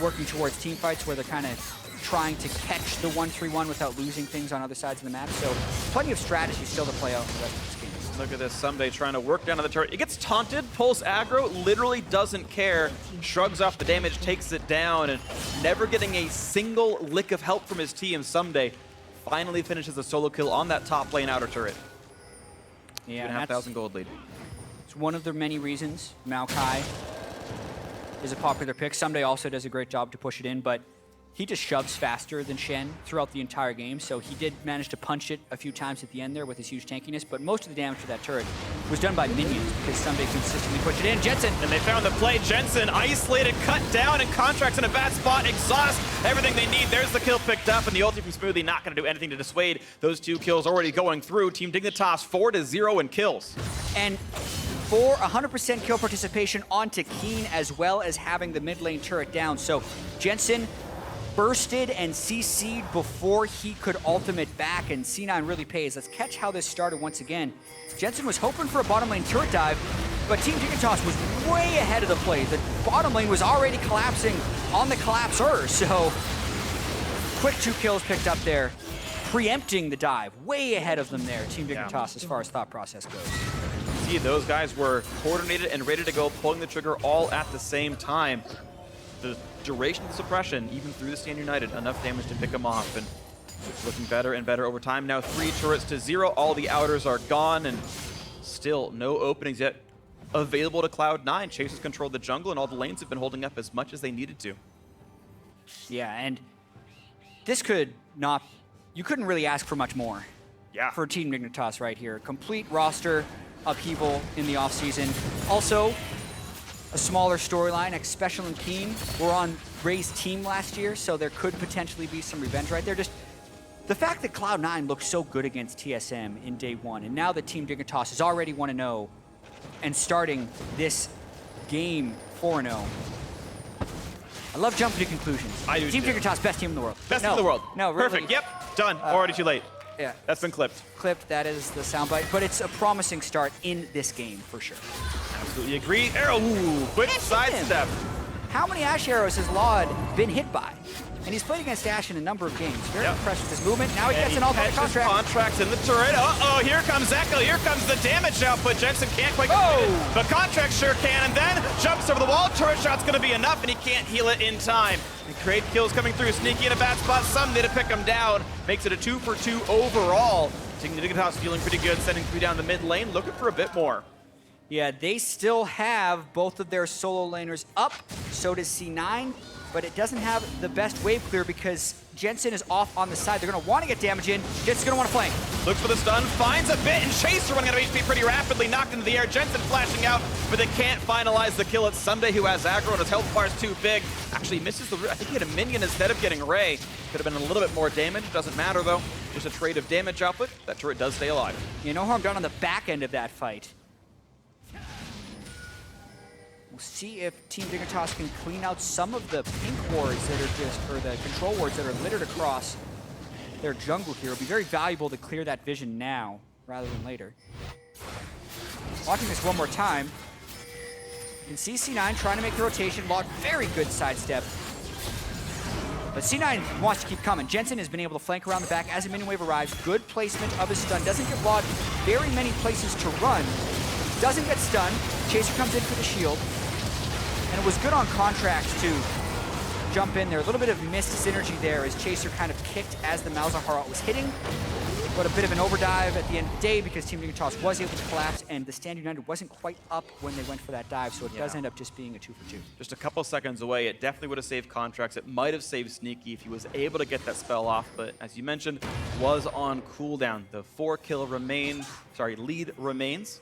working towards team fights where they're kind of trying to catch the 1-3-1 without losing things on other sides of the map. So plenty of strategy still to play out in the rest of this game. Look at this, Someday trying to work down to the turret. It gets taunted, pulls aggro, literally doesn't care, shrugs off the damage, takes it down, and never getting a single lick of help from his team. Someday finally finishes a solo kill on that top lane outer turret. Yeah, 2,500 gold lead. it's one of the many reasons Maokai is a popular pick. Someday also does a great job to push it in, but he just shoves faster than Shen throughout the entire game, so he did manage to punch it a few times at the end there with his huge tankiness, but most of the damage to that turret was done by minions because Someday consistently pushed it in. Jensen! And they found the play. Jensen isolated, cut down, and Contracts in a bad spot. Exhaust everything they need. There's the kill picked up, and the ulti from Smoothie not going to do anything to dissuade those 2 kills already going through. Team Dignitas 4-0 in kills. And for 100% kill participation onto Keen, as well as having the mid lane turret down. So Jensen bursted and CC'd before he could ultimate back, and C9 really pays. Let's catch how this started once again. Jensen was hoping for a bottom lane turret dive, but Team Dignitas was way ahead of the play. The bottom lane was already collapsing on the collapser, so quick 2 kills picked up there, preempting the dive. Way ahead of them there, Team Dignitas, as far as thought process goes. See, those guys were coordinated and ready to go, pulling the trigger all at the same time. The duration of the suppression, even through the Stand United, enough damage to pick them off, and it's looking better and better over time. Now 3 turrets to 0, all the outers are gone, and still no openings yet available to Cloud9. Chase has controlled the jungle, and all the lanes have been holding up as much as they needed to. Yeah, and this could not, you couldn't really ask for much more. Yeah. For Team Dignitas right here. Complete roster upheaval in the offseason. Also, a smaller storyline. X-Special and Keen were on Ray's team last year, so there could potentially be some revenge right there. Just the fact that Cloud9 looked so good against TSM in day 1, and now that Team Dignitas is already 1-0 and starting this game 4-0. I love jumping to conclusions. I do Team too. Dignitas, best team in the world. Best No, in the world. No, really. Perfect. Yep. Done. Already too late. Yeah. That's been clipped. Clipped, that is the soundbite, but it's a promising start in this game for sure. Absolutely agree. Arrow. Ooh, quick Can't hit him. sidestep. How many Ash arrows has Laud been hit by? And he's played against Ash in a number of games. Very Yep. impressed with his movement. Now he gets an ultimate catches contract. Contracts in the turret. Uh-oh, here comes Echo. Here comes the damage output. Jensen can't quite get it, but Contract sure can, and then jumps over the wall. Turret shot's going to be enough, and he can't heal it in time. And great kills coming through. Sneaky in a bad spot. Someday to pick him down. Makes it a 2-for-2 overall. Team Dignitas feeling pretty good, sending 3 down the mid lane, looking for a bit more. Yeah, they still have both of their solo laners up. So does C9, but it doesn't have the best wave clear because Jensen is off on the side. They're going to want to get damage in. Jensen's going to want to flank. Looks for the stun, finds a bit, and Chaser running out of HP pretty rapidly, knocked into the air. Jensen flashing out, but they can't finalize the kill. It's Someday who has aggro, and his health bar is too big. Actually misses the, I think he had a minion instead of getting Ray. Could have been a little bit more damage, doesn't matter though. Just a trade of damage output. That turret does stay alive. You know harm done on the back end of that fight. We'll see if Team Dignitas can clean out some of the pink wards that are just, or the control wards that are littered across their jungle here. It'll be very valuable to clear that vision now rather than later. Watching this one more time, you can see C9 trying to make the rotation. Laud, very good sidestep. But C9 wants to keep coming. Jensen has been able to flank around the back as a minion wave arrives. Good placement of his stun. Doesn't give Laud very many places to run. Doesn't get stunned. Chaser comes in for the shield. And it was good on Contracts to jump in there. A little bit of missed synergy there as Chaser kind of kicked as the Malzahar was hitting. But a bit of an overdive at the end of the day because Team Dignitas was able to collapse and the Stand United wasn't quite up when they went for that dive, so it does end up just being a 2-for-2. Just a couple seconds away, it definitely would have saved Contracts. It might have saved Sneaky if he was able to get that spell off, but as you mentioned, was on cooldown. The 4-kill lead remains.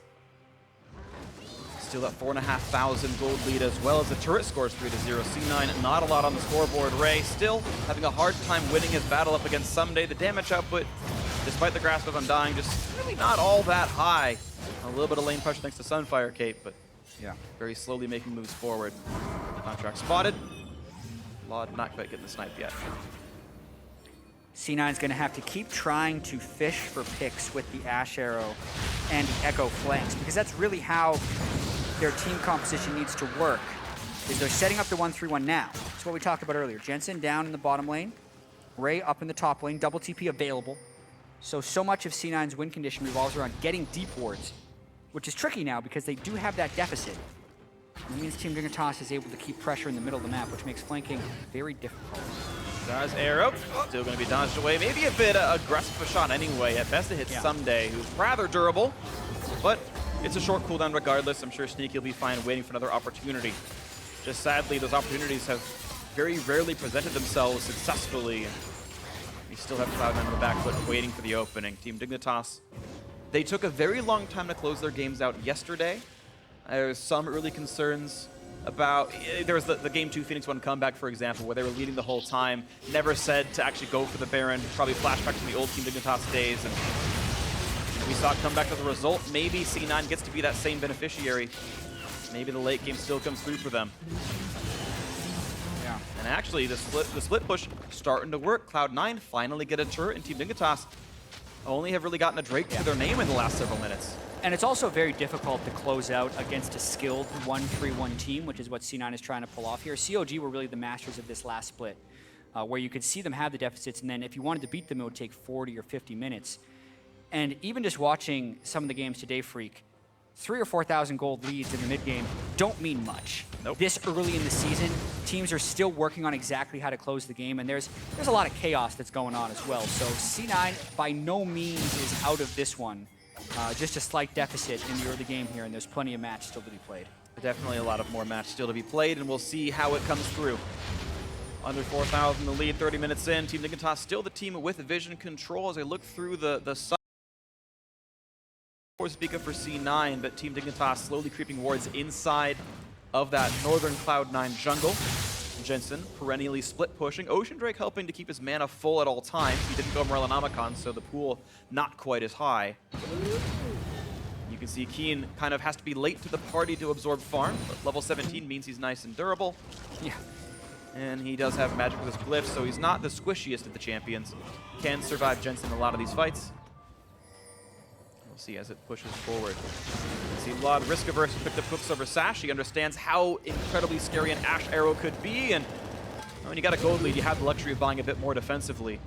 Still at 4,500 gold lead, as well as the turret scores 3-0. C9 not a lot on the scoreboard. Ray still having a hard time winning his battle up against Someday. The damage output, despite the grasp of Undying, just really not all that high. A little bit of lane pressure thanks to Sunfire Cape, but yeah, very slowly making moves forward. Contract spotted. Laud not quite getting the snipe yet. C9 is going to have to keep trying to fish for picks with the Ash Arrow and the Echo flanks, because that's really how their team composition needs to work, is they're setting up the 1-3-1 now. That's what we talked about earlier. Jensen down in the bottom lane, Ray up in the top lane, double TP available. So much of C9's win condition revolves around getting deep wards, which is tricky now because they do have that deficit. And it means Team Dignitas is able to keep pressure in the middle of the map, which makes flanking very difficult. Stars arrow, still going to be dodged away. Maybe a bit aggressive a shot anyway. At best it hits Someday, who's rather durable, but it's a short cooldown regardless. I'm sure Sneaky will be fine waiting for another opportunity. Just sadly, those opportunities have very rarely presented themselves successfully. We still have Cloud9 on the back foot waiting for the opening. Team Dignitas, they took a very long time to close their games out yesterday. There's some early concerns about, there was the Game 2 Phoenix 1 comeback, for example, where they were leading the whole time, never said to actually go for the Baron, probably flashback to the old Team Dignitas days, and we saw it come back to the result. Maybe C9 gets to be that same beneficiary. Maybe the late game still comes through for them. Yeah. And actually, the split push starting to work. Cloud9 finally get a turret, and Team Dignitas only have really gotten a Drake to their name in the last several minutes. And it's also very difficult to close out against a skilled 1-3-1 team, which is what C9 is trying to pull off here. COG were really the masters of this last split, where you could see them have the deficits, and then if you wanted to beat them, it would take 40 or 50 minutes. And even just watching some of the games today, Freak, 3,000 or 4,000 gold leads in the mid game don't mean much. Nope. This early in the season, teams are still working on exactly how to close the game, and there's a lot of chaos that's going on as well. So C9 by no means is out of this one. Just a slight deficit in the early game here, and there's plenty of match still to be played. Definitely a lot of more match still to be played, and we'll see how it comes through. Under 4,000 the lead, 30 minutes in. Team Dignitas still the team with vision control as they look through the side. Speaker for C9, but Team Dignitas slowly creeping wards inside of that northern Cloud9 jungle. Jensen perennially split pushing. Ocean Drake helping to keep his mana full at all times. He didn't go Morellonomicon, so the pool not quite as high. You can see Keen kind of has to be late to the party to absorb farm, but level 17 means he's nice and durable. Yeah. And he does have magic with his glyphs, so he's not the squishiest of the champions. Can survive Jensen in a lot of these fights. We'll see as it pushes forward. See Lod risk averse, picked up hooks over Sash. He understands how incredibly scary an Ash Arrow could be, and when you got a gold lead, you have the luxury of buying a bit more defensively.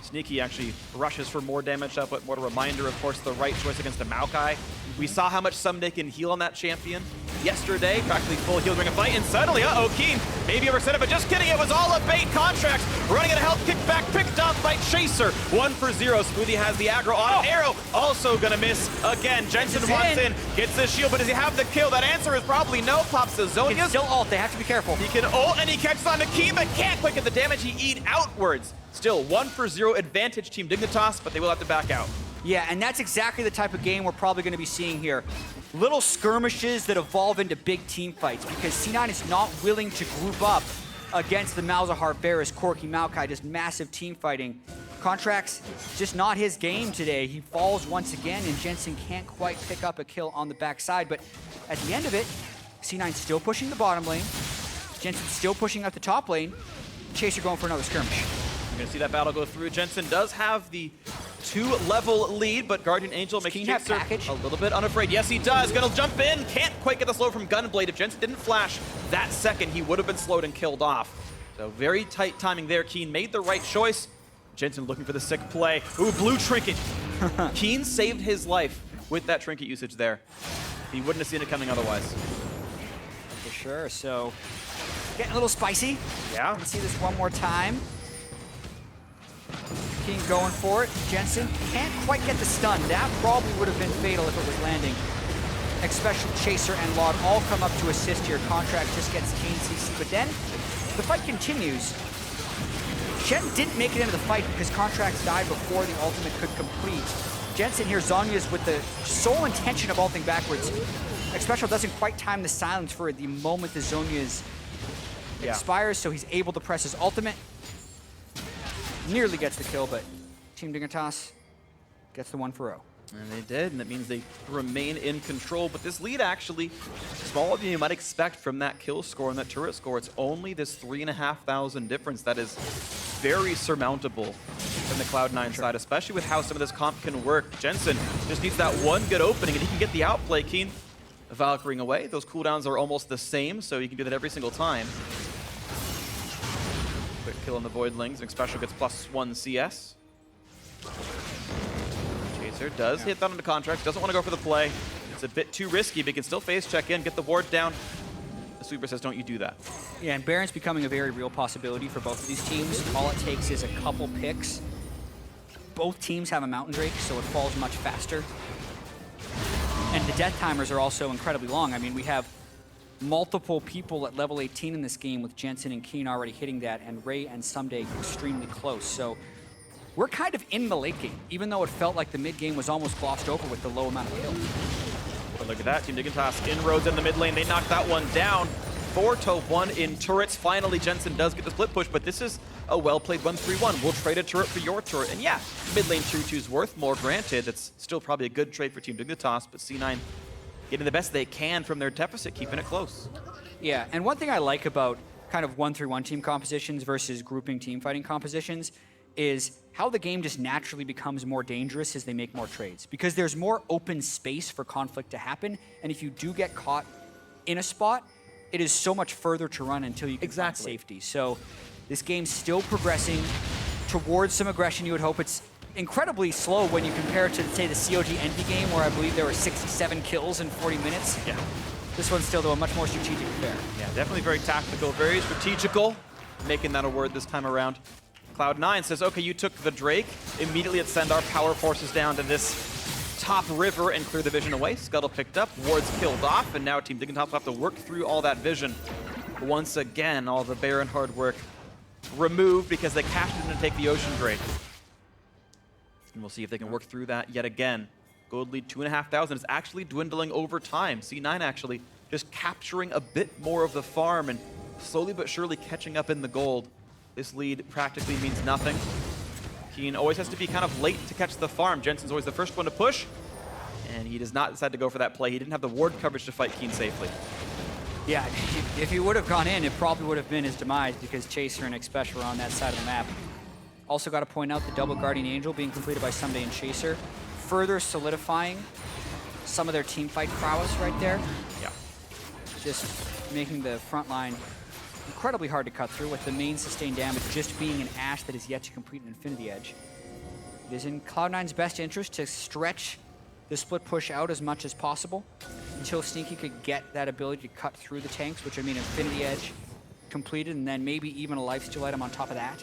Sneaky actually rushes for more damage output. What a reminder, of course, the right choice against a Maokai. We saw how much Someday can heal on that champion yesterday, practically full heal during a fight, and suddenly, Keen maybe overset it, but just kidding, it was all a bait. Contracts running out of health, kickback, picked up by Chaser. 1 for 0. Smoothie has the aggro on. Arrow also gonna miss again. Jensen wants in, gets the shield, but does he have the kill? That answer is probably no. Pops the Zonia's. He can still ult, they have to be careful. He can ult, and he catches on to Keen, but can't quite get the damage. He eat outwards. Still 1 for 0 advantage Team Dignitas, but they will have to back out. Yeah, and that's exactly the type of game we're probably going to be seeing here. Little skirmishes that evolve into big team fights, because C9 is not willing to group up against the Malzahar, Varus, Corki, Maokai, just massive team fighting. Contracts, just not his game today. He falls once again, and Jensen can't quite pick up a kill on the backside, but at the end of it, C9 still pushing the bottom lane, Jensen still pushing up the top lane, Chaser going for another skirmish. You're gonna see that battle go through. Jensen does have the 2-level lead, but Guardian Angel makes Chaser a little bit unafraid. Yes, he does. Gonna jump in. Can't quite get the slow from Gunblade. If Jensen didn't flash that second, he would have been slowed and killed off. So very tight timing there. Keen made the right choice. Jensen looking for the sick play. Ooh, blue trinket. Keen saved his life with that trinket usage there. He wouldn't have seen it coming otherwise. For sure. So getting a little spicy. Yeah. Let's see this one more time. King going for it. Jensen can't quite get the stun. That probably would have been fatal if it was landing. Especially Chaser and Laud all come up to assist here. Contract just gets Kane CC, but then the fight continues. Shen didn't make it into the fight because Contracts died before the ultimate could complete. Jensen here, Zhonya's with the sole intention of ulting backwards. Xpecial doesn't quite time the silence for the moment the Zhonya's expires, so he's able to press his ultimate. Nearly gets the kill, but Team Dignitas gets the 1 for 0. And they did, and that means they remain in control. But this lead actually, smaller than you might expect from that kill score and that turret score. It's only this 3,500 difference that is very surmountable from the Cloud9 side, especially with how some of this comp can work. Jensen just needs that one good opening, and he can get the outplay. Keen Valkyring away. Those cooldowns are almost the same, so you can do that every single time. Quick kill on the Voidlings. Nick Special gets +1 CS. Chaser does hit that on the contract. Doesn't want to go for the play. It's a bit too risky, but he can still phase check in, get the ward down. The sweeper says, don't you do that. Yeah, and Baron's becoming a very real possibility for both of these teams. All it takes is a couple picks. Both teams have a Mountain Drake, so it falls much faster. And the death timers are also incredibly long. I mean, we have multiple people at level 18 in this game with Jensen and Keen already hitting that, and Ray and Someday extremely close. So we're kind of in the late game, even though it felt like the mid game was almost glossed over with the low amount of kills. But look at that, Team Dignitas inroads in the mid lane. They knocked that one down. 4-1 in turrets. Finally, Jensen does get the split push, but this is a well-played 1-3-1. We'll trade a turret for your turret. And yeah, mid lane 2-2's worth more, granted. That's still probably a good trade for Team Dignitas, but C9 getting the best they can from their deficit, keeping it close. Yeah, and one thing I like about kind of 1-3-1 team compositions versus grouping team fighting compositions is how the game just naturally becomes more dangerous as they make more trades. Because there's more open space for conflict to happen, and if you do get caught in a spot, it is so much further to run until you can find safety. So this game's still progressing towards some aggression. You would hope. It's incredibly slow when you compare it to, say, the COG Envy game, where I believe there were 67 kills in 40 minutes. Yeah. This one's still, though, a much more strategic affair. Yeah, definitely very tactical, very strategical, making that a word this time around. Cloud9 says, okay, you took the Drake. Immediately let's send our power forces down to this top river and clear the vision away. Scuttle picked up, wards killed off, and now Team Dignitas will have to work through all that vision. Once again, all the Baron hard work removed because they cashed in to take the Ocean Drake. And we'll see if they can work through that yet again. Gold lead 2,500 is actually dwindling over time. C9 actually just capturing a bit more of the farm and slowly but surely catching up in the gold. This lead practically means nothing. Keen always has to be kind of late to catch the farm. Jensen's always the first one to push, and he does not decide to go for that play. He didn't have the ward coverage to fight Keen safely. Yeah, if he would have gone in, it probably would have been his demise because Chaser and Expesh were on that side of the map. Also got to point out the double Guardian Angel being completed by Someday and Chaser, further solidifying some of their team fight prowess right there. Yeah. Just making the front line incredibly hard to cut through, with the main sustained damage just being an Ashe that is yet to complete an Infinity Edge. It is in Cloud9's best interest to stretch the split push out as much as possible until Sneaky could get that ability to cut through the tanks, which would mean Infinity Edge completed, and then maybe even a lifesteal item on top of that.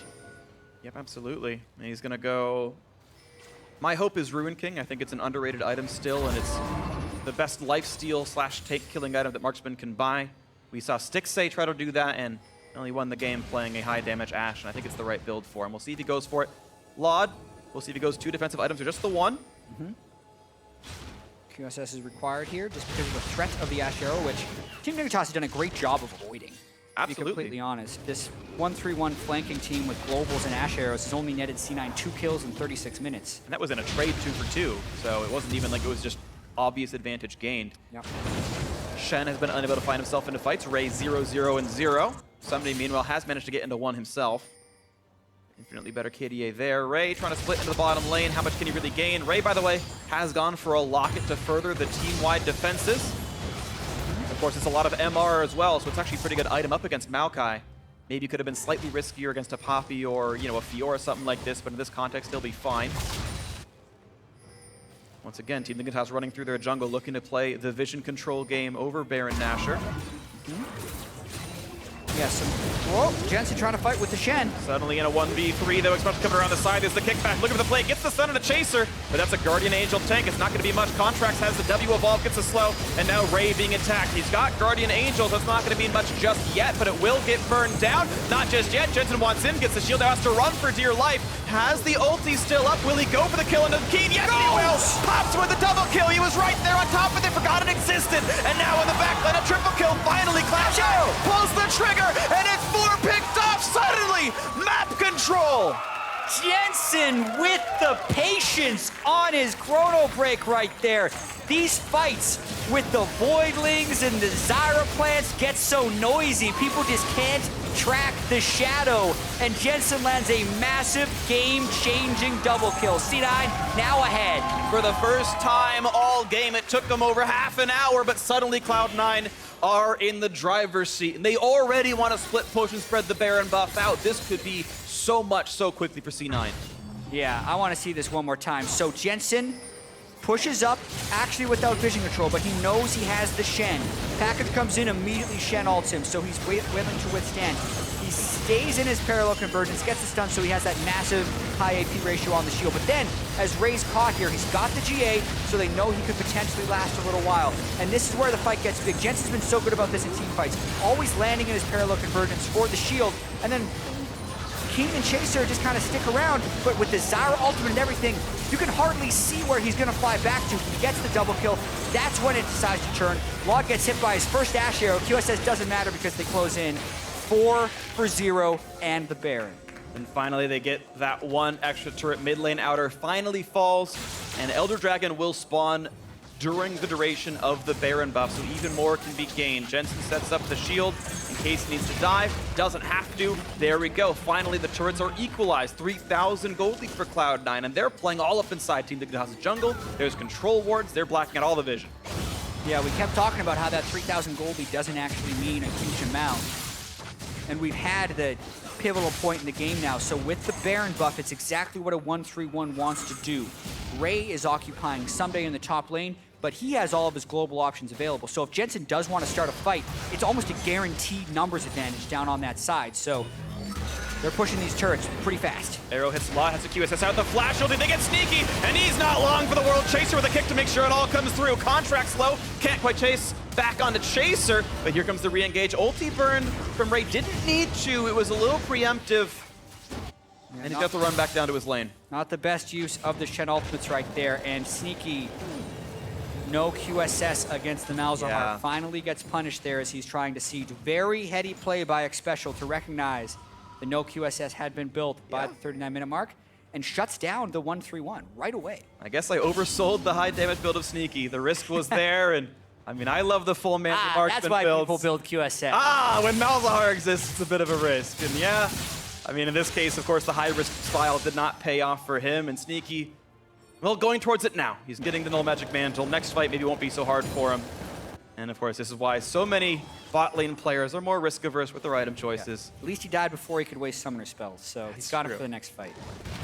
Yep, absolutely. And he's gonna go... My hope is Ruin King. I think it's an underrated item still, and it's the best lifesteal / tank killing item that marksman can buy. We saw Stixxay try to do that and only won the game playing a high damage Ashe, and I think it's the right build for him. We'll see if he goes for it. Laud, we'll see if he goes 2 defensive items or just the 1. QSS is required here just because of the threat of the Ashe Arrow, which Team Dignitas has done a great job of avoiding. Absolutely. To be completely honest. This 1-3-1 flanking team with Globals and Ashe Arrows has only netted C9 2 kills in 36 minutes. And that was in a trade 2 for 2, so it wasn't even like it was just obvious advantage gained. Yep. Shen has been unable to find himself into fights. Ray 0-0-0. Someday, meanwhile, has managed to get into 1 himself. Infinitely better KDA there. Ray trying to split into the bottom lane. How much can he really gain? Ray, by the way, has gone for a locket to further the team-wide defenses. Of course, it's a lot of MR as well, so it's actually a pretty good item up against Maokai. Maybe could have been slightly riskier against a Poppy or, you know, a Fiora or something like this, but in this context, he'll be fine. Once again, Team Dignitas running through their jungle, looking to play the vision control game over Baron Nashor. Yeah, whoa, Jensen trying to fight with the Shen. Suddenly in a 1v3, though, especially coming around the side. There's the kickback. Look at the play. Gets the stun and a chaser, but that's a Guardian Angel tank. It's not going to be much. Contracts has the W evolve, gets a slow, and now Ray being attacked. He's got Guardian Angels. That's not going to be much just yet, but it will get burned down. Not just yet. Jensen wants in, gets the shield, has to run for dear life. Has the ulti still up. Will he go for the kill into the Keen? Yes, he will. Pops with a double kill. He was right there on top of it. Forgot it existed. And now in the backline, a triple kill. Finally, Clash pulls the trigger, and it's 4 picked off suddenly. Map control. Jensen with the patience on his chrono break right there. These fights with the Voidlings and the Zyra plants gets so noisy, people just can't track the shadow. And Jensen lands a massive game-changing double kill. C9 now ahead. For the first time all game, it took them over half an hour, but suddenly Cloud9 are in the driver's seat. And they already want to split push and spread the Baron buff out. This could be so much so quickly for C9. Yeah, I want to see this one more time. So Jensen pushes up, actually without vision control, but he knows he has the Shen. Package comes in, immediately Shen ults him, so he's willing to withstand. He stays in his parallel convergence, gets the stun, so he has that massive high AP ratio on the shield. But then, as Ray's caught here, he's got the GA, so they know he could potentially last a little while. And this is where the fight gets big. Jensen's been so good about this in team fights, always landing in his parallel convergence for the shield, and then King and Chaser just kind of stick around, but with the Zyra ultimate and everything, you can hardly see where he's going to fly back to. He gets the double kill. That's when it decides to turn. Log gets hit by his first dash arrow. QSS doesn't matter because they close in 4 for 0 and the Baron. And finally, they get that one extra turret. Mid lane outer finally falls, and Elder Dragon will spawn during the duration of the Baron buff, so even more can be gained. Jensen sets up the shield in case he needs to dive. Doesn't have to. There we go. Finally, the turrets are equalized. 3,000 gold lead for Cloud9, and they're playing all up inside Team Dignitas' jungle. There's control wards. They're blocking out all the vision. Yeah, we kept talking about how that 3,000 gold lead doesn't actually mean a huge amount. And we've had the pivotal point in the game now. So with the Baron buff, it's exactly what a 1-3-1 wants to do. Ray is occupying Someday in the top lane, but he has all of his global options available. So if Jensen does want to start a fight, it's almost a guaranteed numbers advantage down on that side. So they're pushing these turrets pretty fast. Arrow hits a lot, has a QSS out. The flash ulti, they get sneaky, and he's not long for the World Chaser with a kick to make sure it all comes through. Contract slow, can't quite chase back on the Chaser, but here comes the re-engage. Ulti burn from Ray, didn't need to, it was a little preemptive. And he's got to run back down to his lane. Not the best use of the Shen ultimates right there, and Sneaky, no QSS against the Malzahar. Yeah. Finally gets punished there as he's trying to siege. Very heady play by Xpecial to recognize the no QSS had been built by the 39-minute mark and shuts down the 1-3-1 right away. I guess I oversold the high damage build of Sneaky. The risk was there, and I mean, I love the full man marksman that's why builds. people build QSS. When Malzahar exists, it's a bit of a risk. And yeah, I mean, in this case, of course, the high-risk style did not pay off for him, and Sneaky, well, going towards it now. He's getting the Null Magic Mantle. Next fight maybe won't be so hard for him. And of course, this is why so many bot lane players are more risk-averse with their item choices. Yeah. At least he died before he could waste summoner spells, so he's got it for the next fight.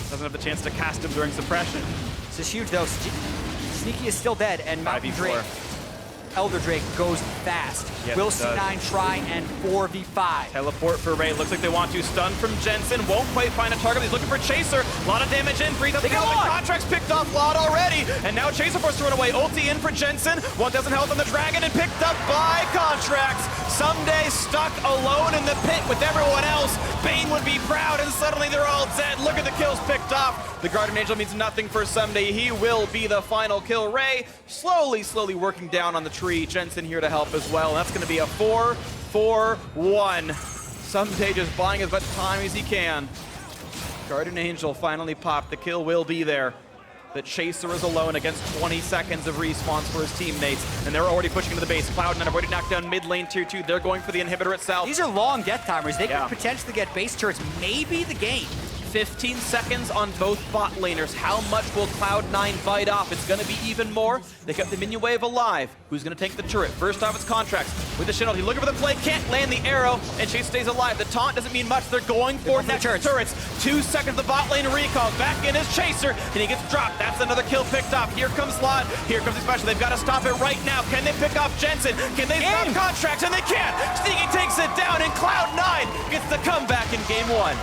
Doesn't have the chance to cast him during suppression. This is huge, though. Sneaky is still dead, and Mountain 5v4. Drake, Elder Drake goes fast. Yes, Will it does. C9 try and 4v5? Teleport for Ray. Looks like they want to stun from Jensen. Won't quite find a target. He's looking for Chaser. A lot of damage in. 3,000 They go gold. on. Contracts picked off Lot already. And now Chaser forced to run away. Ulti in for Jensen. 1,000 health on the Dragon and picked up by Contracts. Someday stuck alone in the pit with everyone else. Bane would be proud, and suddenly they're all dead. Look at the kills picked off. The Guardian Angel means nothing for Someday. He will be the final kill. Ray slowly working down on the tree. Jensen here to help as well. And that's going to be a 4-4-1. Someday just buying as much time as he can. Guardian Angel finally popped. The kill will be there. The Chaser is alone against 20 seconds of respawns for his teammates, and they're already pushing into the base. Cloud9 have already knocked down mid lane tier 2. They're going for the inhibitor itself. These are long death timers. They Yeah. could potentially get base turrets, maybe the game. 15 seconds on both bot laners. How much will Cloud9 bite off? It's going to be even more. They kept the minion wave alive. Who's going to take the turret? First off, it's Contracts with the Shinel. He's looking for the play, can't land the arrow, and Chase stays alive. The taunt doesn't mean much. They're going for next turrets. 2 seconds, the bot lane recall. Back in his Chaser, and he gets dropped. That's another kill picked off. Here comes Lot. Here comes the special. They've got to stop it right now. Can they pick off Jensen? Can they stop Contracts? And they can't. Sneaky takes it down, and Cloud9 gets the comeback in game 1.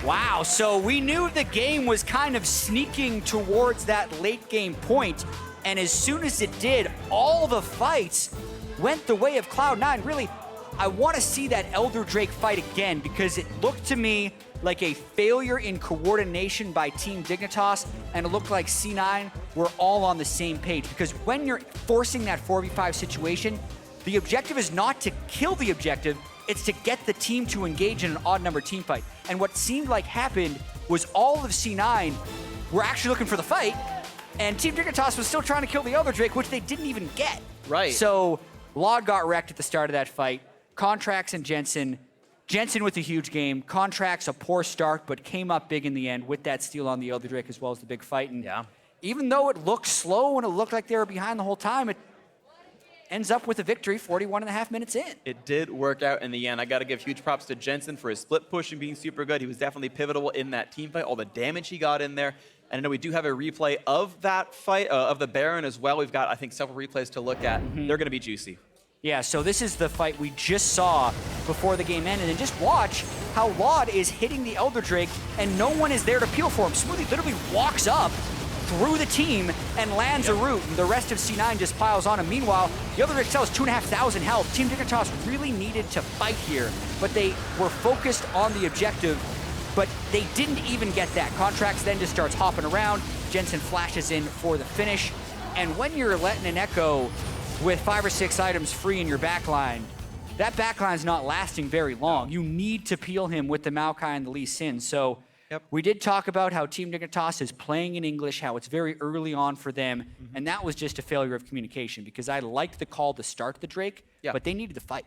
Wow, so we knew the game was kind of sneaking towards that late game point, and as soon as it did, all the fights went the way of Cloud9. Really, I want to see that Elder Drake fight again because it looked to me like a failure in coordination by Team Dignitas, and it looked like C9 were all on the same page because when you're forcing that 4v5 situation, the objective is not to kill the objective, it's to get the team to engage in an odd number team fight. And what seemed like happened was all of C9 were actually looking for the fight, And Team Dignitas was still trying to kill the Elder Drake, which they didn't even get. Right. So Laud got wrecked at the start of that fight. Contracts and Jensen with a huge game. Contracts a poor start, but came up big in the end with that steal on the Elder Drake as well as the big fight. And even though it looked slow and it looked like they were behind the whole time, it ends up with a victory 41.5 minutes in. It did work out in the end. I got to give huge props to Jensen for his split push and being super good. He was definitely pivotal in that team fight, all the damage he got in there. And I know we do have a replay of that fight, of the Baron as well. We've got, I think, several replays to look at. They're going to be juicy. Yeah, so this is the fight we just saw before the game ended. And just watch how Laud is hitting the Elder Drake and no one is there to peel for him. Smoothie literally walks up through the team and lands a root. And the rest of C9 just piles on him. Meanwhile, the Elder Drake still has 2,500 health. Team Dignitas really needed to fight here, but they were focused on the objective, but they didn't even get that. Contracts then just starts hopping around. Jensen flashes in for the finish. And when you're letting an Echo with 5 or 6 items free in your backline, that backline's not lasting very long. You need to peel him with the Maokai and the Lee Sin. So we did talk about how Team Dignitas is playing in English, how it's very early on for them, and that was just a failure of communication because I liked the call to start the Drake, but they needed to fight.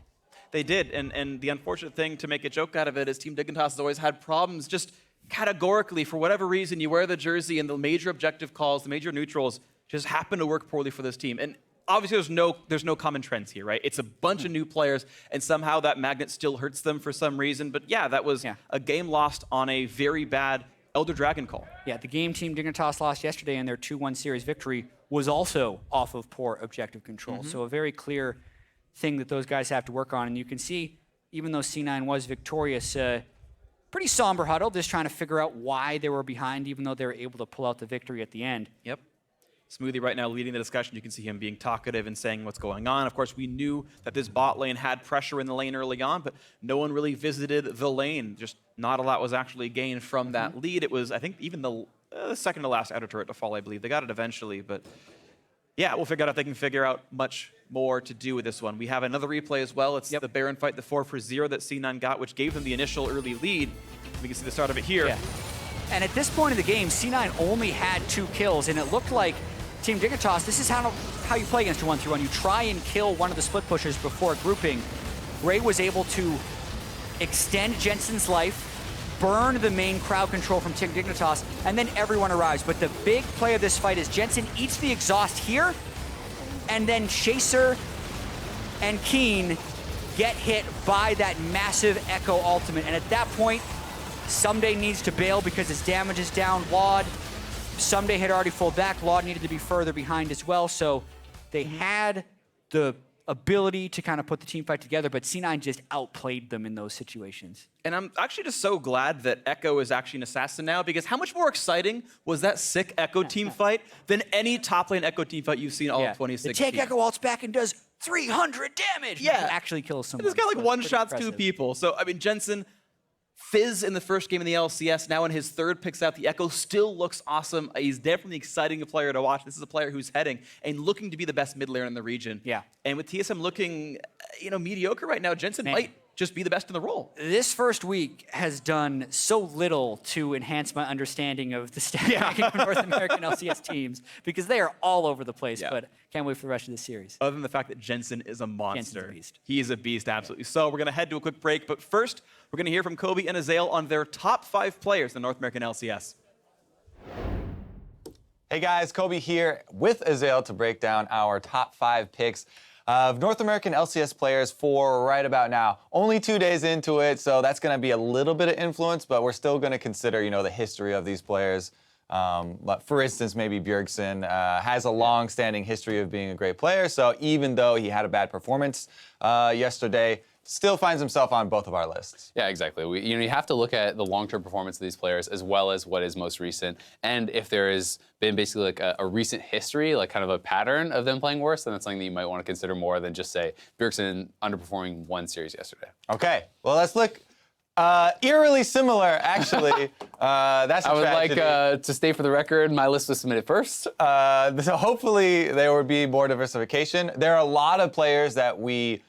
They did, and the unfortunate thing to make a joke out of it is Team Dignitas has always had problems just categorically. For whatever reason, you wear the jersey and the major objective calls, the major neutrals just happen to work poorly for this team. And obviously there's no common trends here, right? It's a bunch of new players, and somehow that magnet still hurts them for some reason. But yeah, that was a game lost on a very bad Elder Dragon call. Yeah, the game Team Dignitas lost yesterday in their 2-1 series victory was also off of poor objective control. So a very clear thing that those guys have to work on. And you can see, even though C9 was victorious, pretty somber huddle, just trying to figure out why they were behind, even though they were able to pull out the victory at the end. Yep. Smoothie right now leading the discussion. You can see him being talkative and saying what's going on. Of course, we knew that this bot lane had pressure in the lane early on, but no one really visited the lane. Just not a lot was actually gained from that lead. It was, I think, even the second to last outer turret to fall, I believe. They got it eventually, but yeah, we'll figure out if they can figure out much more to do with this one. We have another replay as well. It's the Baron fight, the 4-for-0 that C9 got, which gave them the initial early lead. We can see the start of it here. Yeah. And at this point in the game, C9 only had 2 kills, and it looked like Team Dignitas, this is how you play against a 1-3-1. You try and kill one of the split pushers before grouping. Ray was able to extend Jensen's life, burn the main crowd control from Team Dignitas, and then everyone arrives. But the big play of this fight is Jensen eats the exhaust here, and then Chaser and Keen get hit by that massive Echo ultimate. And at that point, Someday needs to bail because his damage is down. Laud, Someday had already pulled back. Laud needed to be further behind as well. So they had the ability to kind of put the team fight together, but C9 just outplayed them in those situations. And I'm actually just so glad that Echo is actually an assassin now, because how much more exciting was that sick Echo team fight than any top lane Echo team fight you've seen all of 2016? The take Echo ults back and does 300 damage. Yeah. Actually kills someone. This guy like So one-shots pretty 2 impressive. people. So, I mean, Jensen, Fizz in the first game in the LCS, now in his 3rd picks out the Echo, still looks awesome. He's definitely exciting a player to watch. This is a player who's heading and looking to be the best mid laner in the region. Yeah. And with TSM looking, mediocre right now, Jensen might just be the best in the role. This first week has done so little to enhance my understanding of the stat ranking of North American LCS teams, because they are all over the place, but can't wait for the rest of the series. Other than the fact that Jensen is a monster. Jensen's a beast. He is a beast, absolutely. So we're going to head to a quick break, but first, we're going to hear from Kobe and Azael on their top 5 players in the North American LCS. Hey guys, Kobe here with Azael to break down our top 5 picks of North American LCS players for right about now. Only 2 days into it, so that's going to be a little bit of influence, but we're still going to consider, the history of these players. But for instance, maybe Bjergsen has a long-standing history of being a great player, so even though he had a bad performance yesterday, still finds himself on both of our lists. Yeah, exactly. You have to look at the long-term performance of these players as well as what is most recent. And if there has been basically like a recent history, like kind of a pattern of them playing worse, then that's something that you might want to consider more than just say Bjergsen underperforming one series yesterday. Okay, well, let's look eerily similar, actually. That's a I would tragedy. like to state for the record, my list was submitted first. So hopefully there would be more diversification. There are a lot of players that we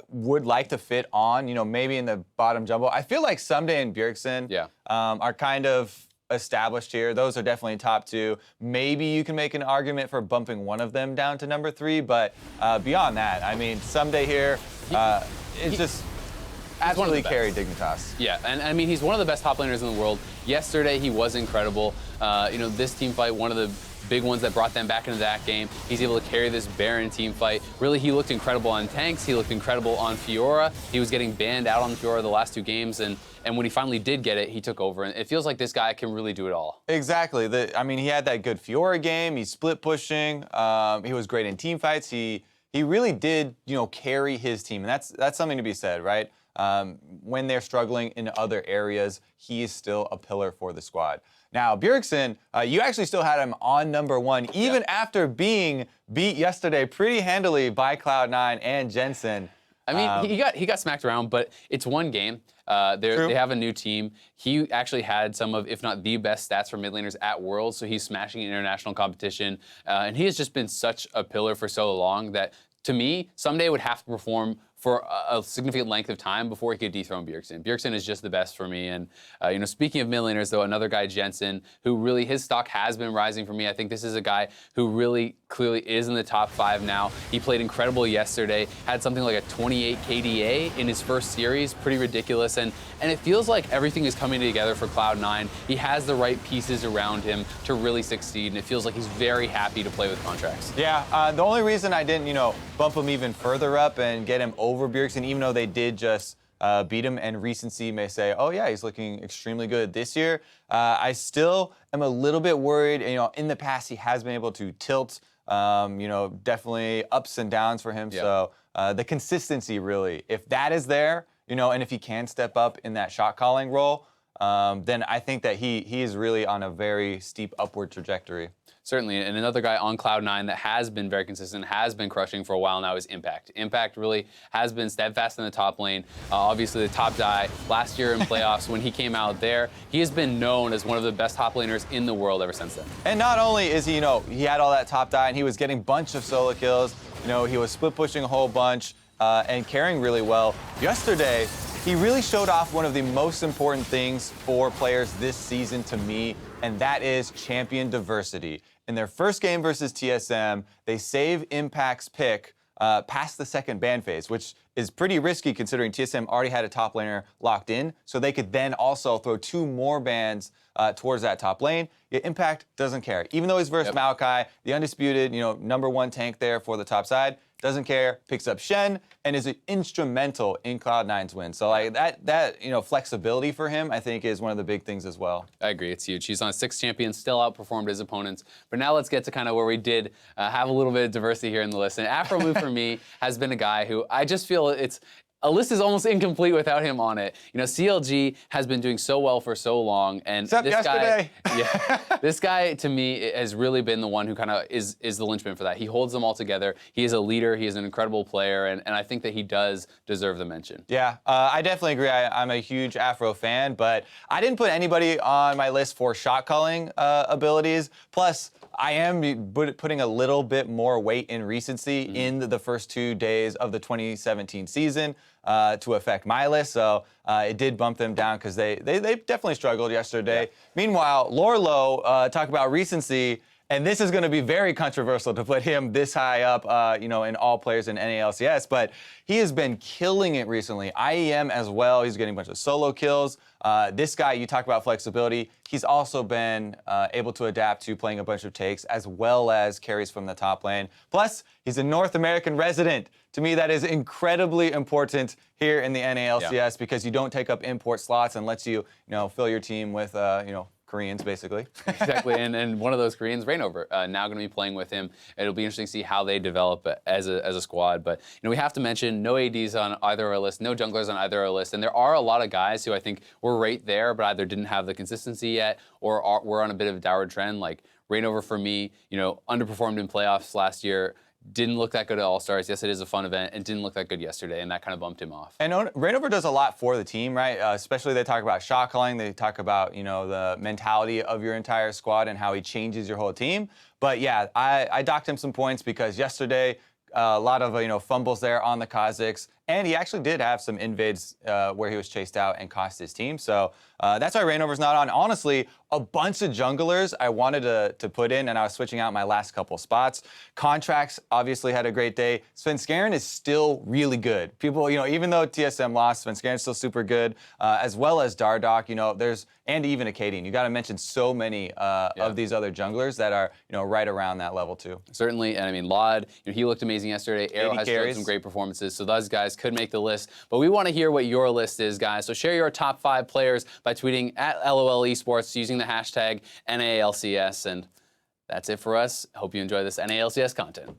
would like to fit on, maybe in the bottom jumbo. I feel like Someday and Bjergsen are kind of established here. Those are definitely top 2. Maybe you can make an argument for bumping one of them down to number 3, but beyond that, I mean, someday here, it's just absolutely carried Dignitas. Yeah, and I mean, he's one of the best top laners in the world. Yesterday, he was incredible. This team fight, one of the big ones that brought them back into that game. He's able to carry this Baron team fight. Really, he looked incredible on tanks. He looked incredible on Fiora. He was getting banned out on Fiora the last 2 games, and when he finally did get it, he took over. And it feels like this guy can really do it all. Exactly. I mean, he had that good Fiora game. He's split pushing. He was great in team fights. He really did, carry his team, and that's something to be said, right? When they're struggling in other areas, he is still a pillar for the squad. Now, Bjergsen, you actually still had him on number 1, even after being beat yesterday pretty handily by Cloud9 and Jensen. I mean, he got smacked around, but it's one game. They have a new team. He actually had some of, if not the best stats for mid laners at Worlds, so he's smashing international competition. And he has just been such a pillar for so long that, to me, someday would have to perform for a significant length of time before he could dethrone Bjergsen. Bjergsen is just the best for me. And, speaking of mid laners, though, another guy, Jensen, who really, his stock has been rising for me. I think this is a guy who really clearly is in the top 5 now. He played incredible yesterday, had something like a 28 KDA in his first series, pretty ridiculous. And it feels like everything is coming together for Cloud9. He has the right pieces around him to really succeed, and it feels like he's very happy to play with contracts. Yeah, the only reason I didn't, bump him even further up and get him over Bjergsen, even though they did just beat him, and recency may say, oh yeah, he's looking extremely good this year. I still am a little bit worried. In the past, he has been able to tilt, definitely ups and downs for him. So the consistency, really, if that is there, and if he can step up in that shot calling role, then I think that he is really on a very steep upward trajectory. Certainly, and another guy on Cloud9 that has been very consistent, has been crushing for a while now is Impact. Impact really has been steadfast in the top lane. Obviously, the top die last year in playoffs when he came out there, he has been known as one of the best top laners in the world ever since then. And not only is he, he had all that top die and he was getting a bunch of solo kills, he was split pushing a whole bunch and carrying really well. Yesterday, he really showed off one of the most important things for players this season to me, and that is champion diversity. In their first game versus TSM, they save Impact's pick past the second ban phase, which is pretty risky considering TSM already had a top laner locked in, so they could then also throw 2 more bans towards that top lane. Yet Impact doesn't care. Even though he's versus Maokai, the undisputed, number 1 tank there for the top side, doesn't care, picks up Shen, and is instrumental in Cloud9's win. So like that flexibility for him, I think, is one of the big things as well. I agree, it's huge. He's on 6 champions, still outperformed his opponents. But now let's get to kind of where we did have a little bit of diversity here in the list. And Afromove for me has been a guy who I just feel a list is almost incomplete without him on it. CLG has been doing so well for so long, and except yesterday. This guy to me has really been the one who kind of is the linchpin for that. He holds them all together. He is a leader. He is an incredible player, and I think that he does deserve the mention. Yeah, I definitely agree. I'm a huge Afro fan, but I didn't put anybody on my list for shot calling abilities. Plus, I am putting a little bit more weight in recency in the first 2 days of the 2017 season to affect my list. So it did bump them down because they definitely struggled yesterday. Yeah. Meanwhile, Lorlo, talk about recency, and this is going to be very controversial to put him this high up, in all players in NALCS, but he has been killing it recently. IEM as well. He's getting a bunch of solo kills. This guy, you talk about flexibility. He's also been able to adapt to playing a bunch of takes as well as carries from the top lane. Plus, he's a North American resident. To me, that is incredibly important here in the NALCS because you don't take up import slots and lets you, fill your team with, Koreans, basically. Exactly, and one of those Koreans, Rainover, now going to be playing with him. It'll be interesting to see how they develop as a squad. But we have to mention no ADs on either our list, no junglers on either our list, and there are a lot of guys who I think were right there, but either didn't have the consistency yet or were on a bit of a downward trend. Like Rainover for me, underperformed in playoffs last year. Didn't look that good at All-Stars. Yes, it is a fun event, and didn't look that good yesterday, and that kind of bumped him off. And Rainover does a lot for the team, right? Especially they talk about shot calling. They talk about, the mentality of your entire squad and how he changes your whole team. But yeah, I docked him some points because yesterday, a lot of fumbles there on the Kazakhs, and he actually did have some invades where he was chased out and cost his team. So that's why Reignover's not on. Honestly, a bunch of junglers I wanted to put in, and I was switching out my last couple spots. Contracts obviously had a great day. Svenskeren is still really good. People, even though TSM lost, Svenskeren's still super good, as well as Dardoch. And even Acadian. You got to mention so many of these other junglers that are right around that level too. Certainly, and I mean, Laud, he looked amazing yesterday. Arrow has showed carries. some great performances, so those guys could make the list. But we want to hear what your list is, guys. So share your top 5 players by tweeting at LOL Esports using the hashtag NALCS. And that's it for us. Hope you enjoy this NALCS content.